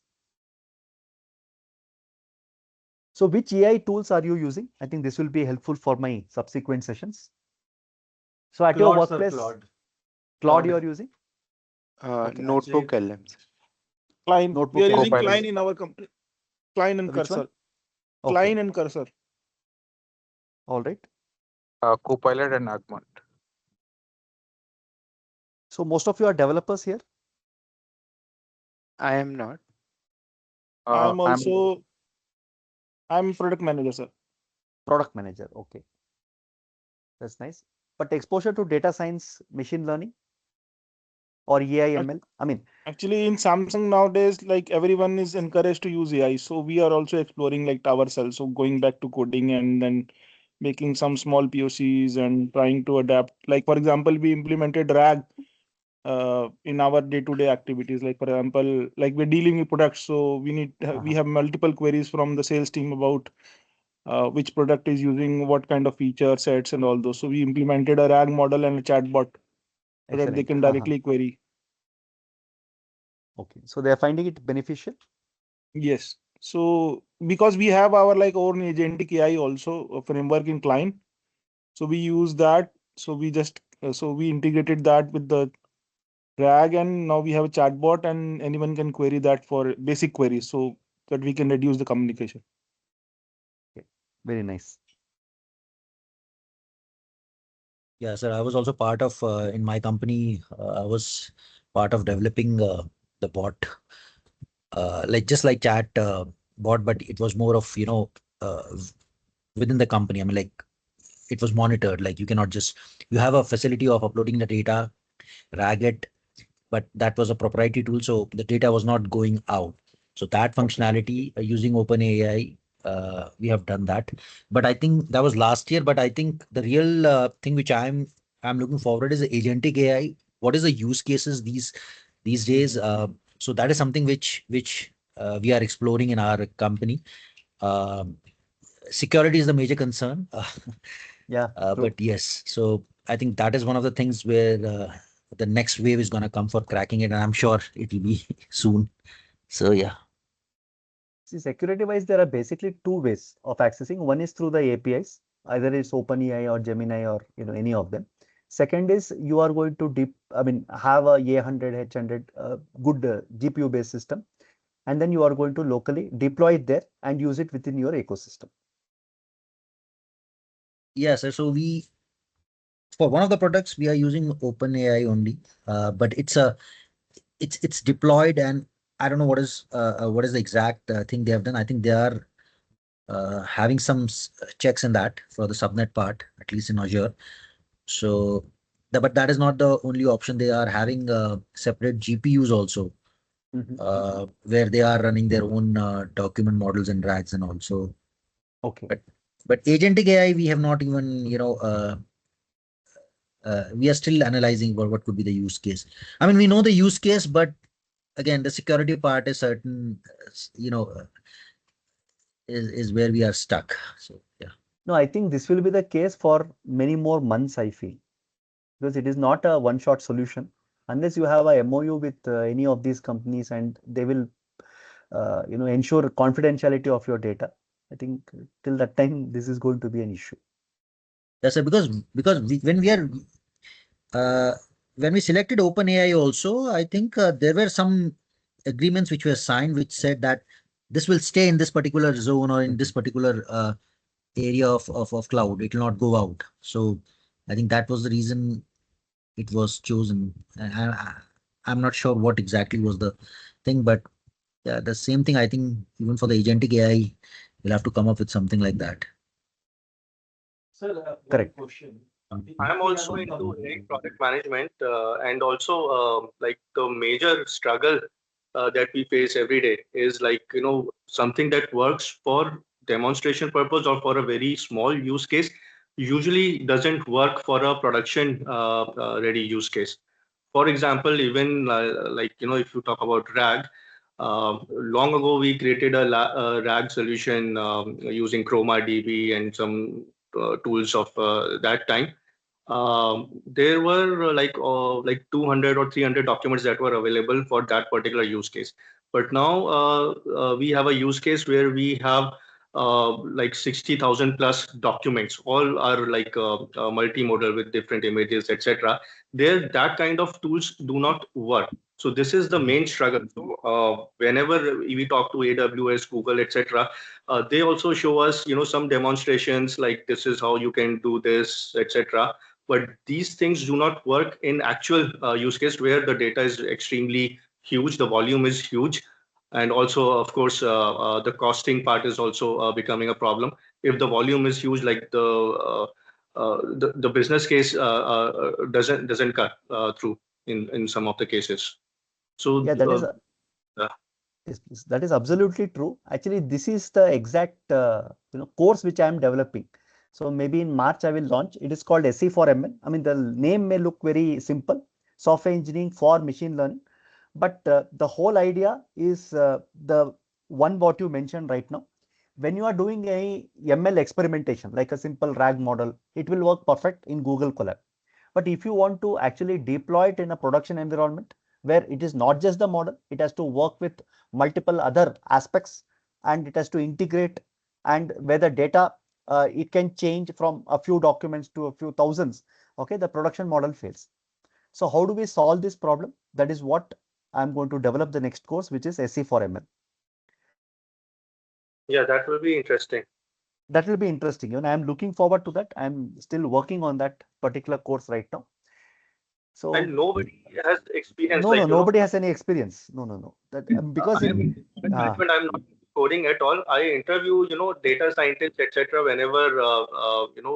So which AI tools are you using? I think this will be helpful for my subsequent sessions. So at your Claude, sir, workplace, Claude. Cloud Claude. you are using? Okay. Notebook LMs. Klein, we Notebook are using LM Klein Copilot. in our company. Klein and Which one? Cursor. Okay, Klein and Cursor. all right. Copilot and Augment. So most of you are developers here. I am not. I'm I'm also I'm product manager, sir. Product manager. Okay, that's nice. But exposure to data science, machine learning, or AI Ac- ML. I mean, Actually, in Samsung nowadays, like everyone is encouraged to use AI. So we are also exploring like ourselves. So going back to coding and then making some small POCs and trying to adapt. Like for example, we implemented RAG in our day-to-day activities. Like for example, like we're dealing with products, so we have multiple queries from the sales team about which product is using what kind of feature sets and all those. So we implemented a RAG model and a chatbot so that they excellent. can directly query. Okay, so they are finding it beneficial. Yes. So because we have our like own agentic AI also a framework in client, so we use that. So we just so we integrated that with the RAG, and now we have a chatbot, and anyone can query that for basic queries, so that we can reduce the communication. Okay, very nice. Yeah, sir. I was also part of in my company. I was part of developing the bot, like just like chat bot, but it was more of within the company. I mean, like it was monitored. Like you cannot just you have a facility of uploading the data, RAG it, but that was a proprietary tool, so the data was not going out. So that functionality using OpenAI, we have done that. But I think that was last year. But I think the real thing which I'm looking forward is the agentic AI. What is the use cases these days? So that is something which we are exploring in our company. Um Security is the major concern. Yeah, true. But yes, so I think that is one of the things where the next wave is going to come for cracking it, and I'm sure it will be soon. So yeah. See, security wise, there are basically two ways of accessing. One is through the APIs, either it's OpenAI or Gemini or any of them. Second is you are going to have a A100, H100 good GPU based system, and then you are going to locally deploy it there and use it within your ecosystem. Yes, so we for one of the products we are using OpenAI only, but it's deployed, and I don't know what is the exact thing they have done. I think they are having some checks in that for the subnet part, at least in Azure. So, but that is not the only option. They are having separate GPUs also, where they are running their own document models and RAGs and all. So, Okay. but agentic AI, we have not even, we are still analyzing what could be the use case. I mean, we know the use case, but again, the security part is certain, is where we are stuck. So, yeah. No, I think this will be the case for many more months, I feel, because it is not a one-shot solution. Unless you have a MOU with any of these companies and they will, ensure confidentiality of your data. I think till that time, this is going to be an issue. That's it, because uh, when we selected OpenAI also, I think there were some agreements which were signed which said that this will stay in this particular zone or in this particular area of cloud. It will not go out. So I think that was the reason it was chosen. I'm not sure what exactly was the thing, but yeah, the same thing. I think even for the agentic AI, we'll have to come up with something like that. Sir, Correct. question. I'm also into AI project management, and also like the major struggle that we face every day is like something that works for demonstration purpose or for a very small use case usually doesn't work for a production ready use case. For example, even like if you talk about RAG, long ago we created a RAG solution using Chroma DB and some tools of that time. There were like 200 or 300 documents that were available for that particular use case. But now we have a use case where we have like 60,000 plus documents. All are like multimodal with different images, etc. There, that kind of tools do not work. So this is the main struggle. So whenever we talk to AWS, Google, etc., they also show us, some demonstrations like this is how you can do this, etc. But these things do not work in actual use case where the data is extremely huge, the volume is huge, and also, of course, the costing part is also becoming a problem. If the volume is huge, like the business case doesn't cut through in some of the cases. So Yeah, that is absolutely true. Actually, this is the exact course which I am developing. So maybe in March I will launch. It is called SE for ML. I mean, the name may look very simple, software engineering for machine learning, but the whole idea is the one what you mentioned right now. When you are doing a ML experimentation, like a simple RAG model, it will work perfect in Google Colab. But if you want to actually deploy it in a production environment where it is not just the model, it has to work with multiple other aspects and it has to integrate, and where the data it can change from a few documents to a few thousands. Okay, the production model fails. So how do we solve this problem? That is what I'm going to develop the next course, which is SE for ML. yeah, that will be interesting. That will be interesting. I'm looking forward to that. I'm still working on that particular course right now. So And nobody has experience no, like nobody has any experience. No. That because I am in in management, I'm not coding at all. I interview, data scientists, etc. Whenever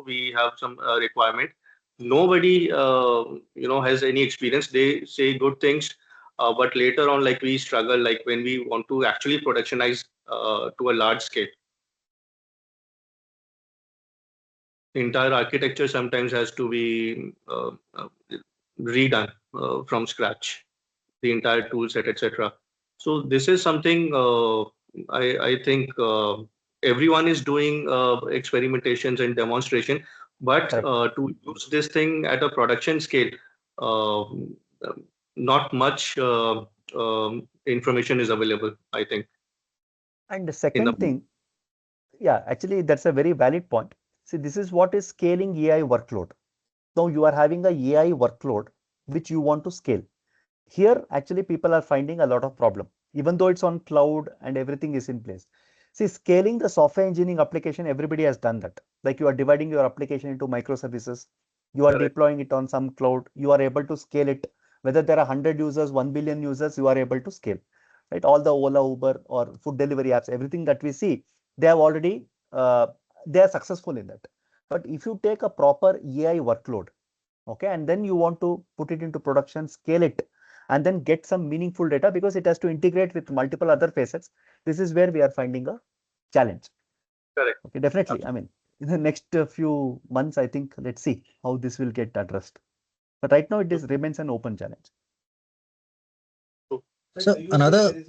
we have some requirement. Nobody has any experience. They say good things, but later on, like we struggle, like when we want to actually productionize to a large scale. Entire architecture sometimes has to be redone from scratch. The entire tool set, etc. So this is something I think everyone is doing experimentations and demonstration, but correct. to use this thing at a production scale, uh, not much information is available, I think. And the in the second thing, yeah, actually, that's a very valid point. See, this is what is scaling AI workload. Now you are having a AI workload which you want to scale. Here, actually, people are finding a lot of problem, even though it's on cloud and everything is in place. See, scaling the software engineering application, everybody has done that. Like you are dividing your application into microservices, you are correct. deploying it on some cloud, you are able to scale it. Whether there are 100 users, 1 billion users, you are able to scale, right? All the Ola, Uber, or food delivery apps, everything that we see, they have already, they are successful in that. But if you take a proper AI workload, okay, and then you want to put it into production, scale it, and then get some meaningful data because it has to integrate with multiple other facets. This is where we are finding a challenge. Correct. Okay, definitely. I mean, in the next few months, I think, let's see how this will get addressed. But right now, it is remains an open challenge. So another, do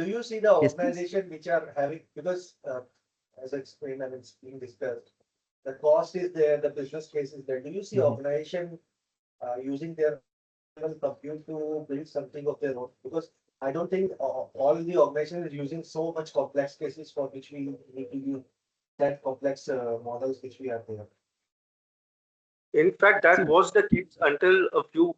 you see the Yes, please. organization which are having, because as I explained and it's being discussed, the cost is there, the business case is there. Do you see organization using their compute to build something of their own? Because I don't think all the organization is using so much complex cases for which we need to use that complex models which we have there. In fact, See, that was the case until a few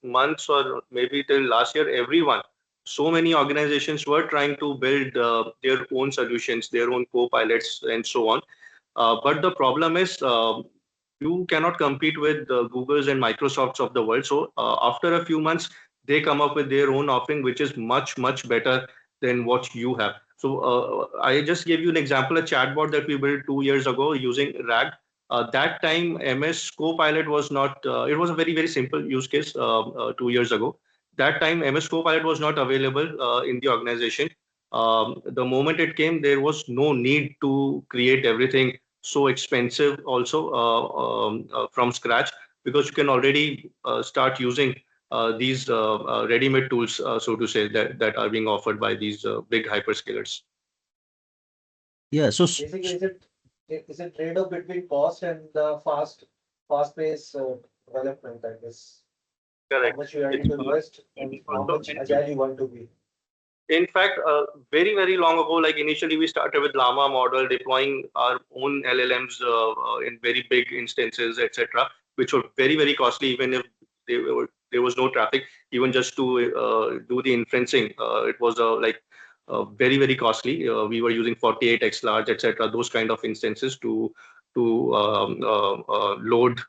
months or maybe till last year. Everyone, so many organizations were trying to build their own solutions, their own co-pilots, and so on. But the problem is, you cannot compete with the Googles and Microsofts of the world. So after a few months, they come up with their own offering, which is much, much better than what you have. So I just gave you an example, a chatbot that we built 2 years ago using RAG. That time, MS Copilot was not, it was a very, very simple use case 2 years ago. That time, MS Copilot was not available in the organization. The moment it came, there was no need to create everything so expensive also from scratch, because you can already start using these ready-made tools, so to say, that are being offered by these big hyperscalers. yeah, so Basically, is it trade-off between cost and the fast-paced development, I guess? How Correct. much you are ready It's to invest and how also, much agile you want to be. in fact, very, very long ago, like initially we started with Llama model, deploying our own LLMs in very big instances, etc., which were very, very costly, even if there was no traffic, even just to do the inferencing. It was like very, very costly. We were using 48x large, etc., those kind of instances to load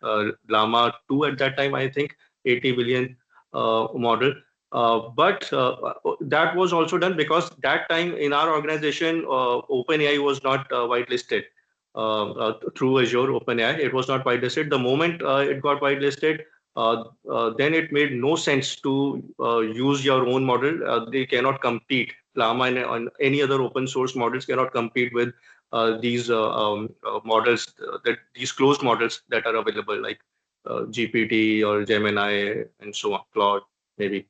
Llama 2 at that time, I think, 80 billion model. But that was also done because that time in our organization, OpenAI was not whitelisted through Azure OpenAI. It was not whitelisted. The moment it got whitelisted, then it made no sense to use your own model. They cannot compete. Llama and any other open source models cannot compete with these models, that these closed models that are available, like GPT or Gemini and so on, Claude maybe.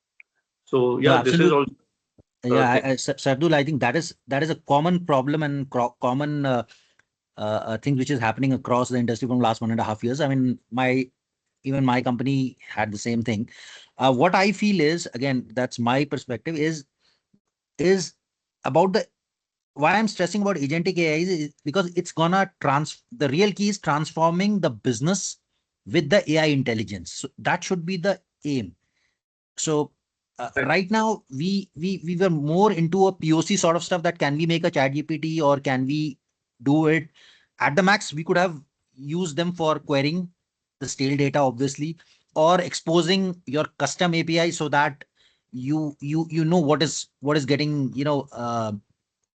So no, yeah, this is absolutely. also a Yeah, thing. Sardul, I think that is a common problem and common thing which is happening across the industry from last 1.5 years. I mean, even my company had the same thing. What I feel is, again, that's my perspective, is about the why I'm stressing about agentic AI is because it's gonna the real key is transforming the business with the AI intelligence. So that should be the aim. So Right. right now we were more into a POC sort of stuff, that can we make a chat GPT or can we do it at the max? We could have used them for querying the stale data, obviously, or exposing your custom API so that you know what is getting,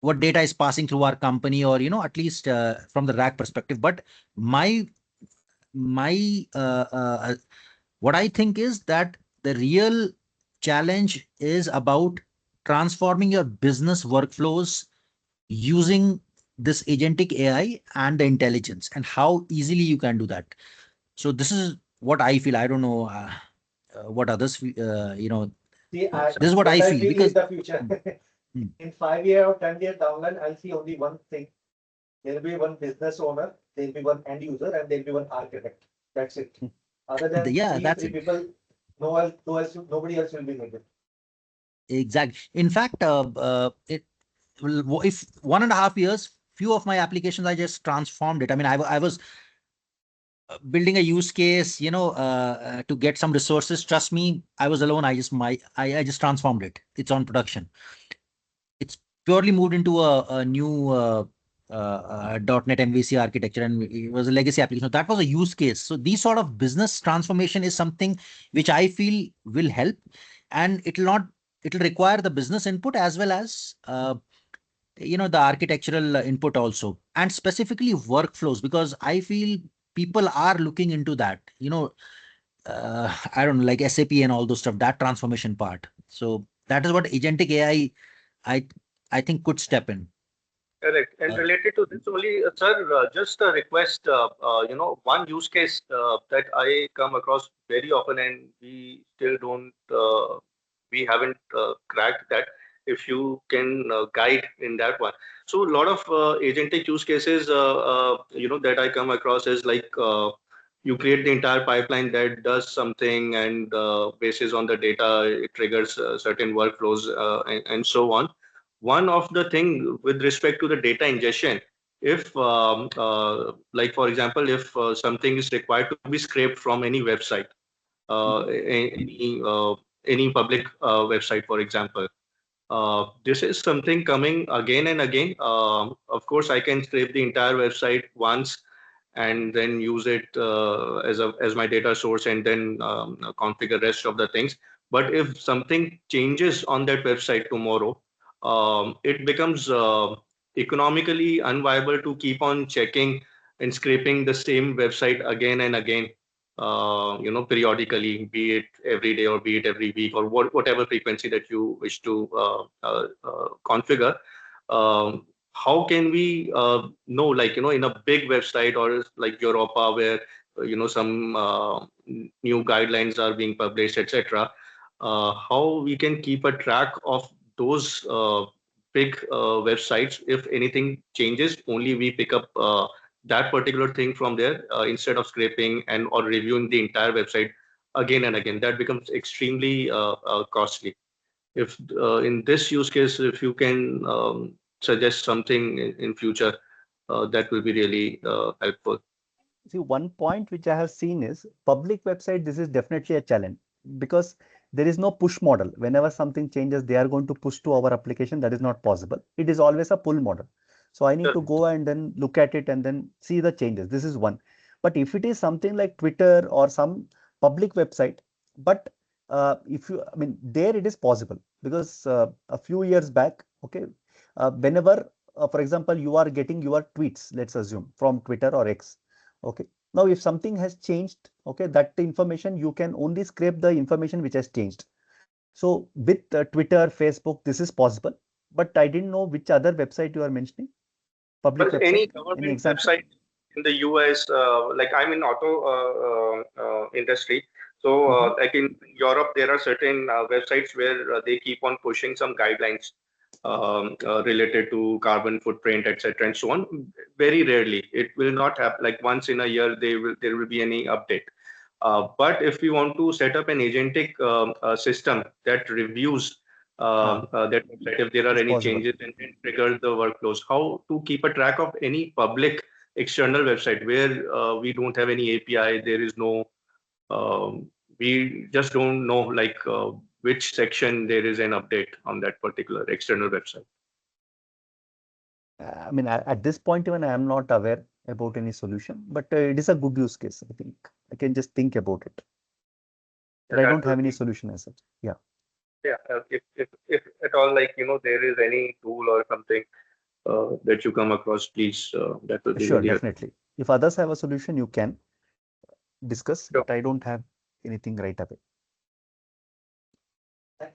what data is passing through our company, or at least from the rack perspective. But my what I think is that the real challenge is about transforming your business workflows using this agentic AI and the intelligence, and how easily you can do that. So this is what I feel. I don't know what others See, this is what what I I feel, feel is because the future. Hmm. In 5 year or 10 year down line, I'll see only one thing. There'll be one business owner, there'll be one end user, and there'll be one architect. That's it. Other than Yeah, these that's three it. people, nobody else will be needed. Exactly. In fact, if 1.5 years, few of my applications, I just transformed it. I mean, I was building a use case, to get some resources. Trust me, I was alone. I just transformed it. It's on production. It's purely moved into a new .NET MVC architecture, and it was a legacy application. So that was a use case. So these sort of business transformation is something which I feel will help, and it'll require the business input as well as the architectural input also, and specifically workflows, because I feel people are looking into that. I don't know, like SAP and all those stuff, that transformation part. So that is what agentic AI, I I think, could step in. Correct. And related to this only, sir, just a request, one use case that I come across very often and we still don't, we haven't cracked that. If you can guide in that one. So a lot of agentic use cases, that I come across is like you create the entire pipeline that does something and basis on the data, it triggers certain workflows and so on. One of the thing with respect to the data ingestion, if like for example, if something is required to be scraped from any website, any public website, for example, this is something coming again and again. Of course, I can scrape the entire website once and then use it as my data source and then configure rest of the things. But if something changes on that website tomorrow, it becomes economically unviable to keep on checking and scraping the same website again and again, periodically, be it every day or be it every week or whatever frequency that you wish to configure. How can we know, like, in a big website or like Europa, where, some new guidelines are being published, etc., how we can keep a track of those big websites? If anything changes, only we pick up that particular thing from there instead of scraping and or reviewing the entire website again and again. That becomes extremely costly. If in this use case, if you can suggest something in future, that will be really helpful. See, one point which I have seen is public website, this is definitely a challenge because there is no push model. Whenever something changes, they are going to push to our application. That is not possible. It is always a pull model. So I need to go and then look at it and then see the changes. This is one. But if it is something like Twitter or some public website, but if you, I mean, there it is possible because a few years back, okay, whenever, for example, you are getting your tweets, let's assume from Twitter or X. Okay. Now, if something has changed, okay, that information you can only scrape the information which has changed. So with Twitter, Facebook, this is possible. But I didn't know which other website you are mentioning. Public Well, any website. Any government example? website in the US, like I'm in auto industry. So, like in Europe, there are certain websites where they keep on pushing some guidelines related to carbon footprint, etc., and so on. Very rarely, it will not have, like once in a year there will be any update. But if we want to set up an agentic system that reviews that website, if there are It's any possible. changes and trigger the workflows, how to keep a track of any public external website where we don't have any API, there is no, we just don't know like which section there is an update on that particular external website. I mean, at this point, even I am not aware about any solution, but it is a good use case. I think I can just think about it, Yeah, but I that don't will have any be, solution as such. Yeah. yeah, if at all, like, there is any tool or something that you come across, please, that will be Sure, really helpful. definitely. If others have a solution, you can discuss, Sure. but I don't have anything right away.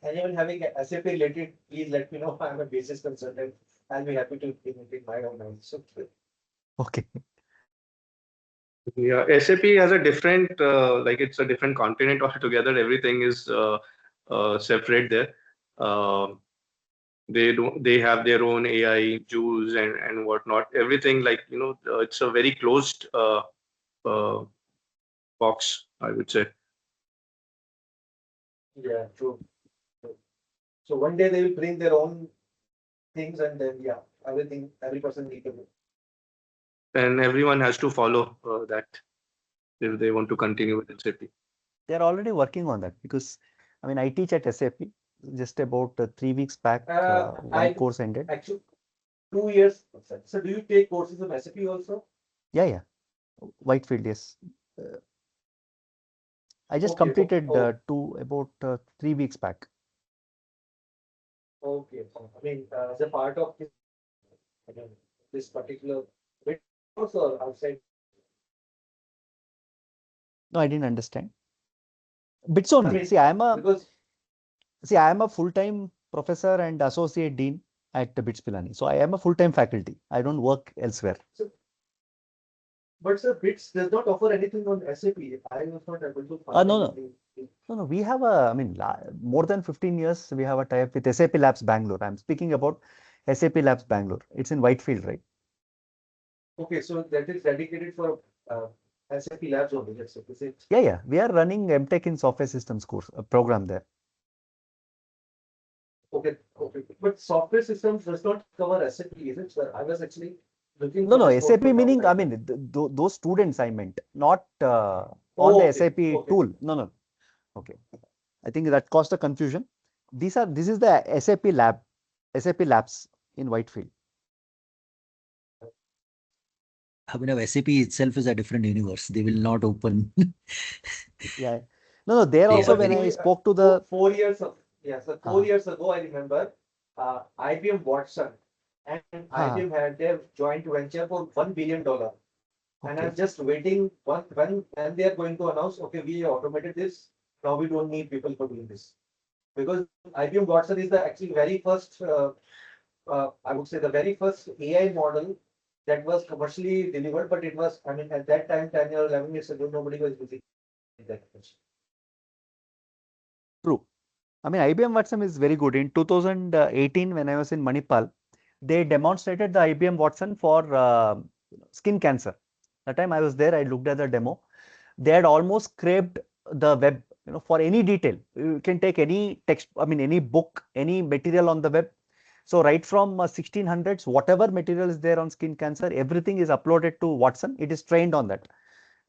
Anyone having a SAP related, please let me know. I'm a basis consultant. I'll be happy to implement it my own mind. So Okay. Yeah, SAP has a different, like it's a different continent altogether. Everything is separate there. Uh, they have their own AI, Jews and whatnot. Everything, like, it's a very closed uh, box, I would say. yeah, true. So one day they will bring their own things and then, yeah, every person need to do. And everyone has to follow that if they want to continue with SAP. They're already working on that because, I mean, I teach at SAP. Just about 3 weeks back, one course ended. Actually, 2 years. So do you take courses of SAP also? Yeah. Whitefield, yes. I just Okay, completed oh. about 3 weeks back. Okay. I mean, as a part of this, I mean, this particular bit course or outside? No, I didn't understand. Bits only. I mean, See, because I am a full-time professor and associate dean at BITS Pilani. So I am a full-time faculty. I don't work elsewhere. but sir, BITS does not offer anything on SAP. I was not able to find No. anything. No. We have more than 15 years, we have a tie-up with SAP Labs Bangalore. I'm speaking about SAP Labs Bangalore. It's in Whitefield, right? Okay, so that is dedicated for SAP Labs only, let's say, is it? Yeah. We are running MTech in Software Systems course, a program there. Okay. But software systems does not cover SAP, is it, sir? I was actually looking No, for this SAP course for meaning, long time. those students I meant, not on Oh, the okay, SAP okay. tool. No. Okay. I think that caused a confusion. This is the SAP Labs in Whitefield. I mean, SAP itself is a different universe. They will not open. Yeah. No. There Yeah, also, But when very- I spoke to the 4 years of, yeah, so 4 years uh, ago, I remember IBM Watson and IBM had their joint venture for $1 billion. And okay. I'm just waiting when they are going to announce, okay, we automated this. Now we don't need people for doing this. Because IBM Watson is the actually very first, I would say the very first AI model that was commercially delivered, but it was, I mean, at that time, 10 or 11 years ago, nobody was using that much. True. I mean, IBM Watson is very good. In 2018, when I was in Manipal, they demonstrated the IBM Watson for skin cancer. That time I was there, I looked at the demo. They had almost scraped the web, for any detail. You can take any text, I mean, any book, any material on the web. So right from 1600s, whatever material is there on skin cancer, everything is uploaded to Watson. It is trained on that.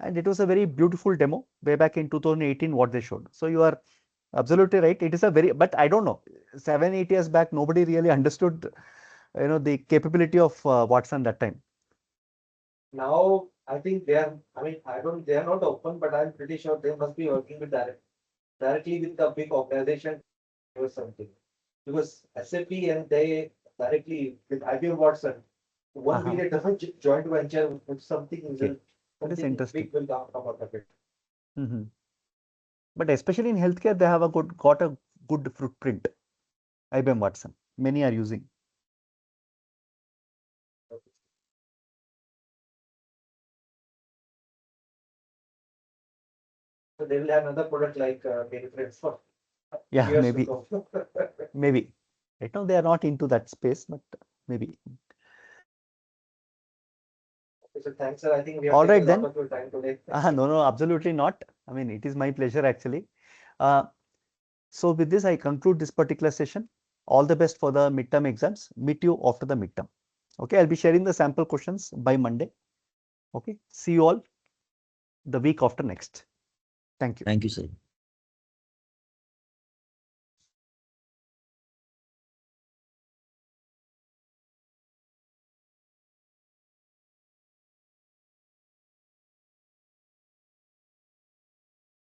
And it was a very beautiful demo way back in 2018, what they showed. So you are absolutely right. It is but I don't know, 7, 8 years back, nobody really understood, the capability of Watson that time. Now, I think they are, I mean, they are not open, but I'm pretty sure they must be working with directly with the big organization or something. Because SAP and they directly with IBM Watson, one billion joint venture with something Okay. That is interesting. big will come out of it. But especially in healthcare, they have got a good footprint. IBM Watson, many are using. So they will have another product like mainframes for Yeah, years maybe. to come. Maybe. Right now, they are not into that space, but maybe. So thanks, sir. I think we have All right, taken a lot then. of your time today. No, absolutely not. I mean, it is my pleasure actually. So with this, I conclude this particular session. All the best for the midterm exams. Meet you after the midterm. Okay, I'll be sharing the sample questions by Monday. Okay, see you all the week after next. Thank you. Thank you, sir.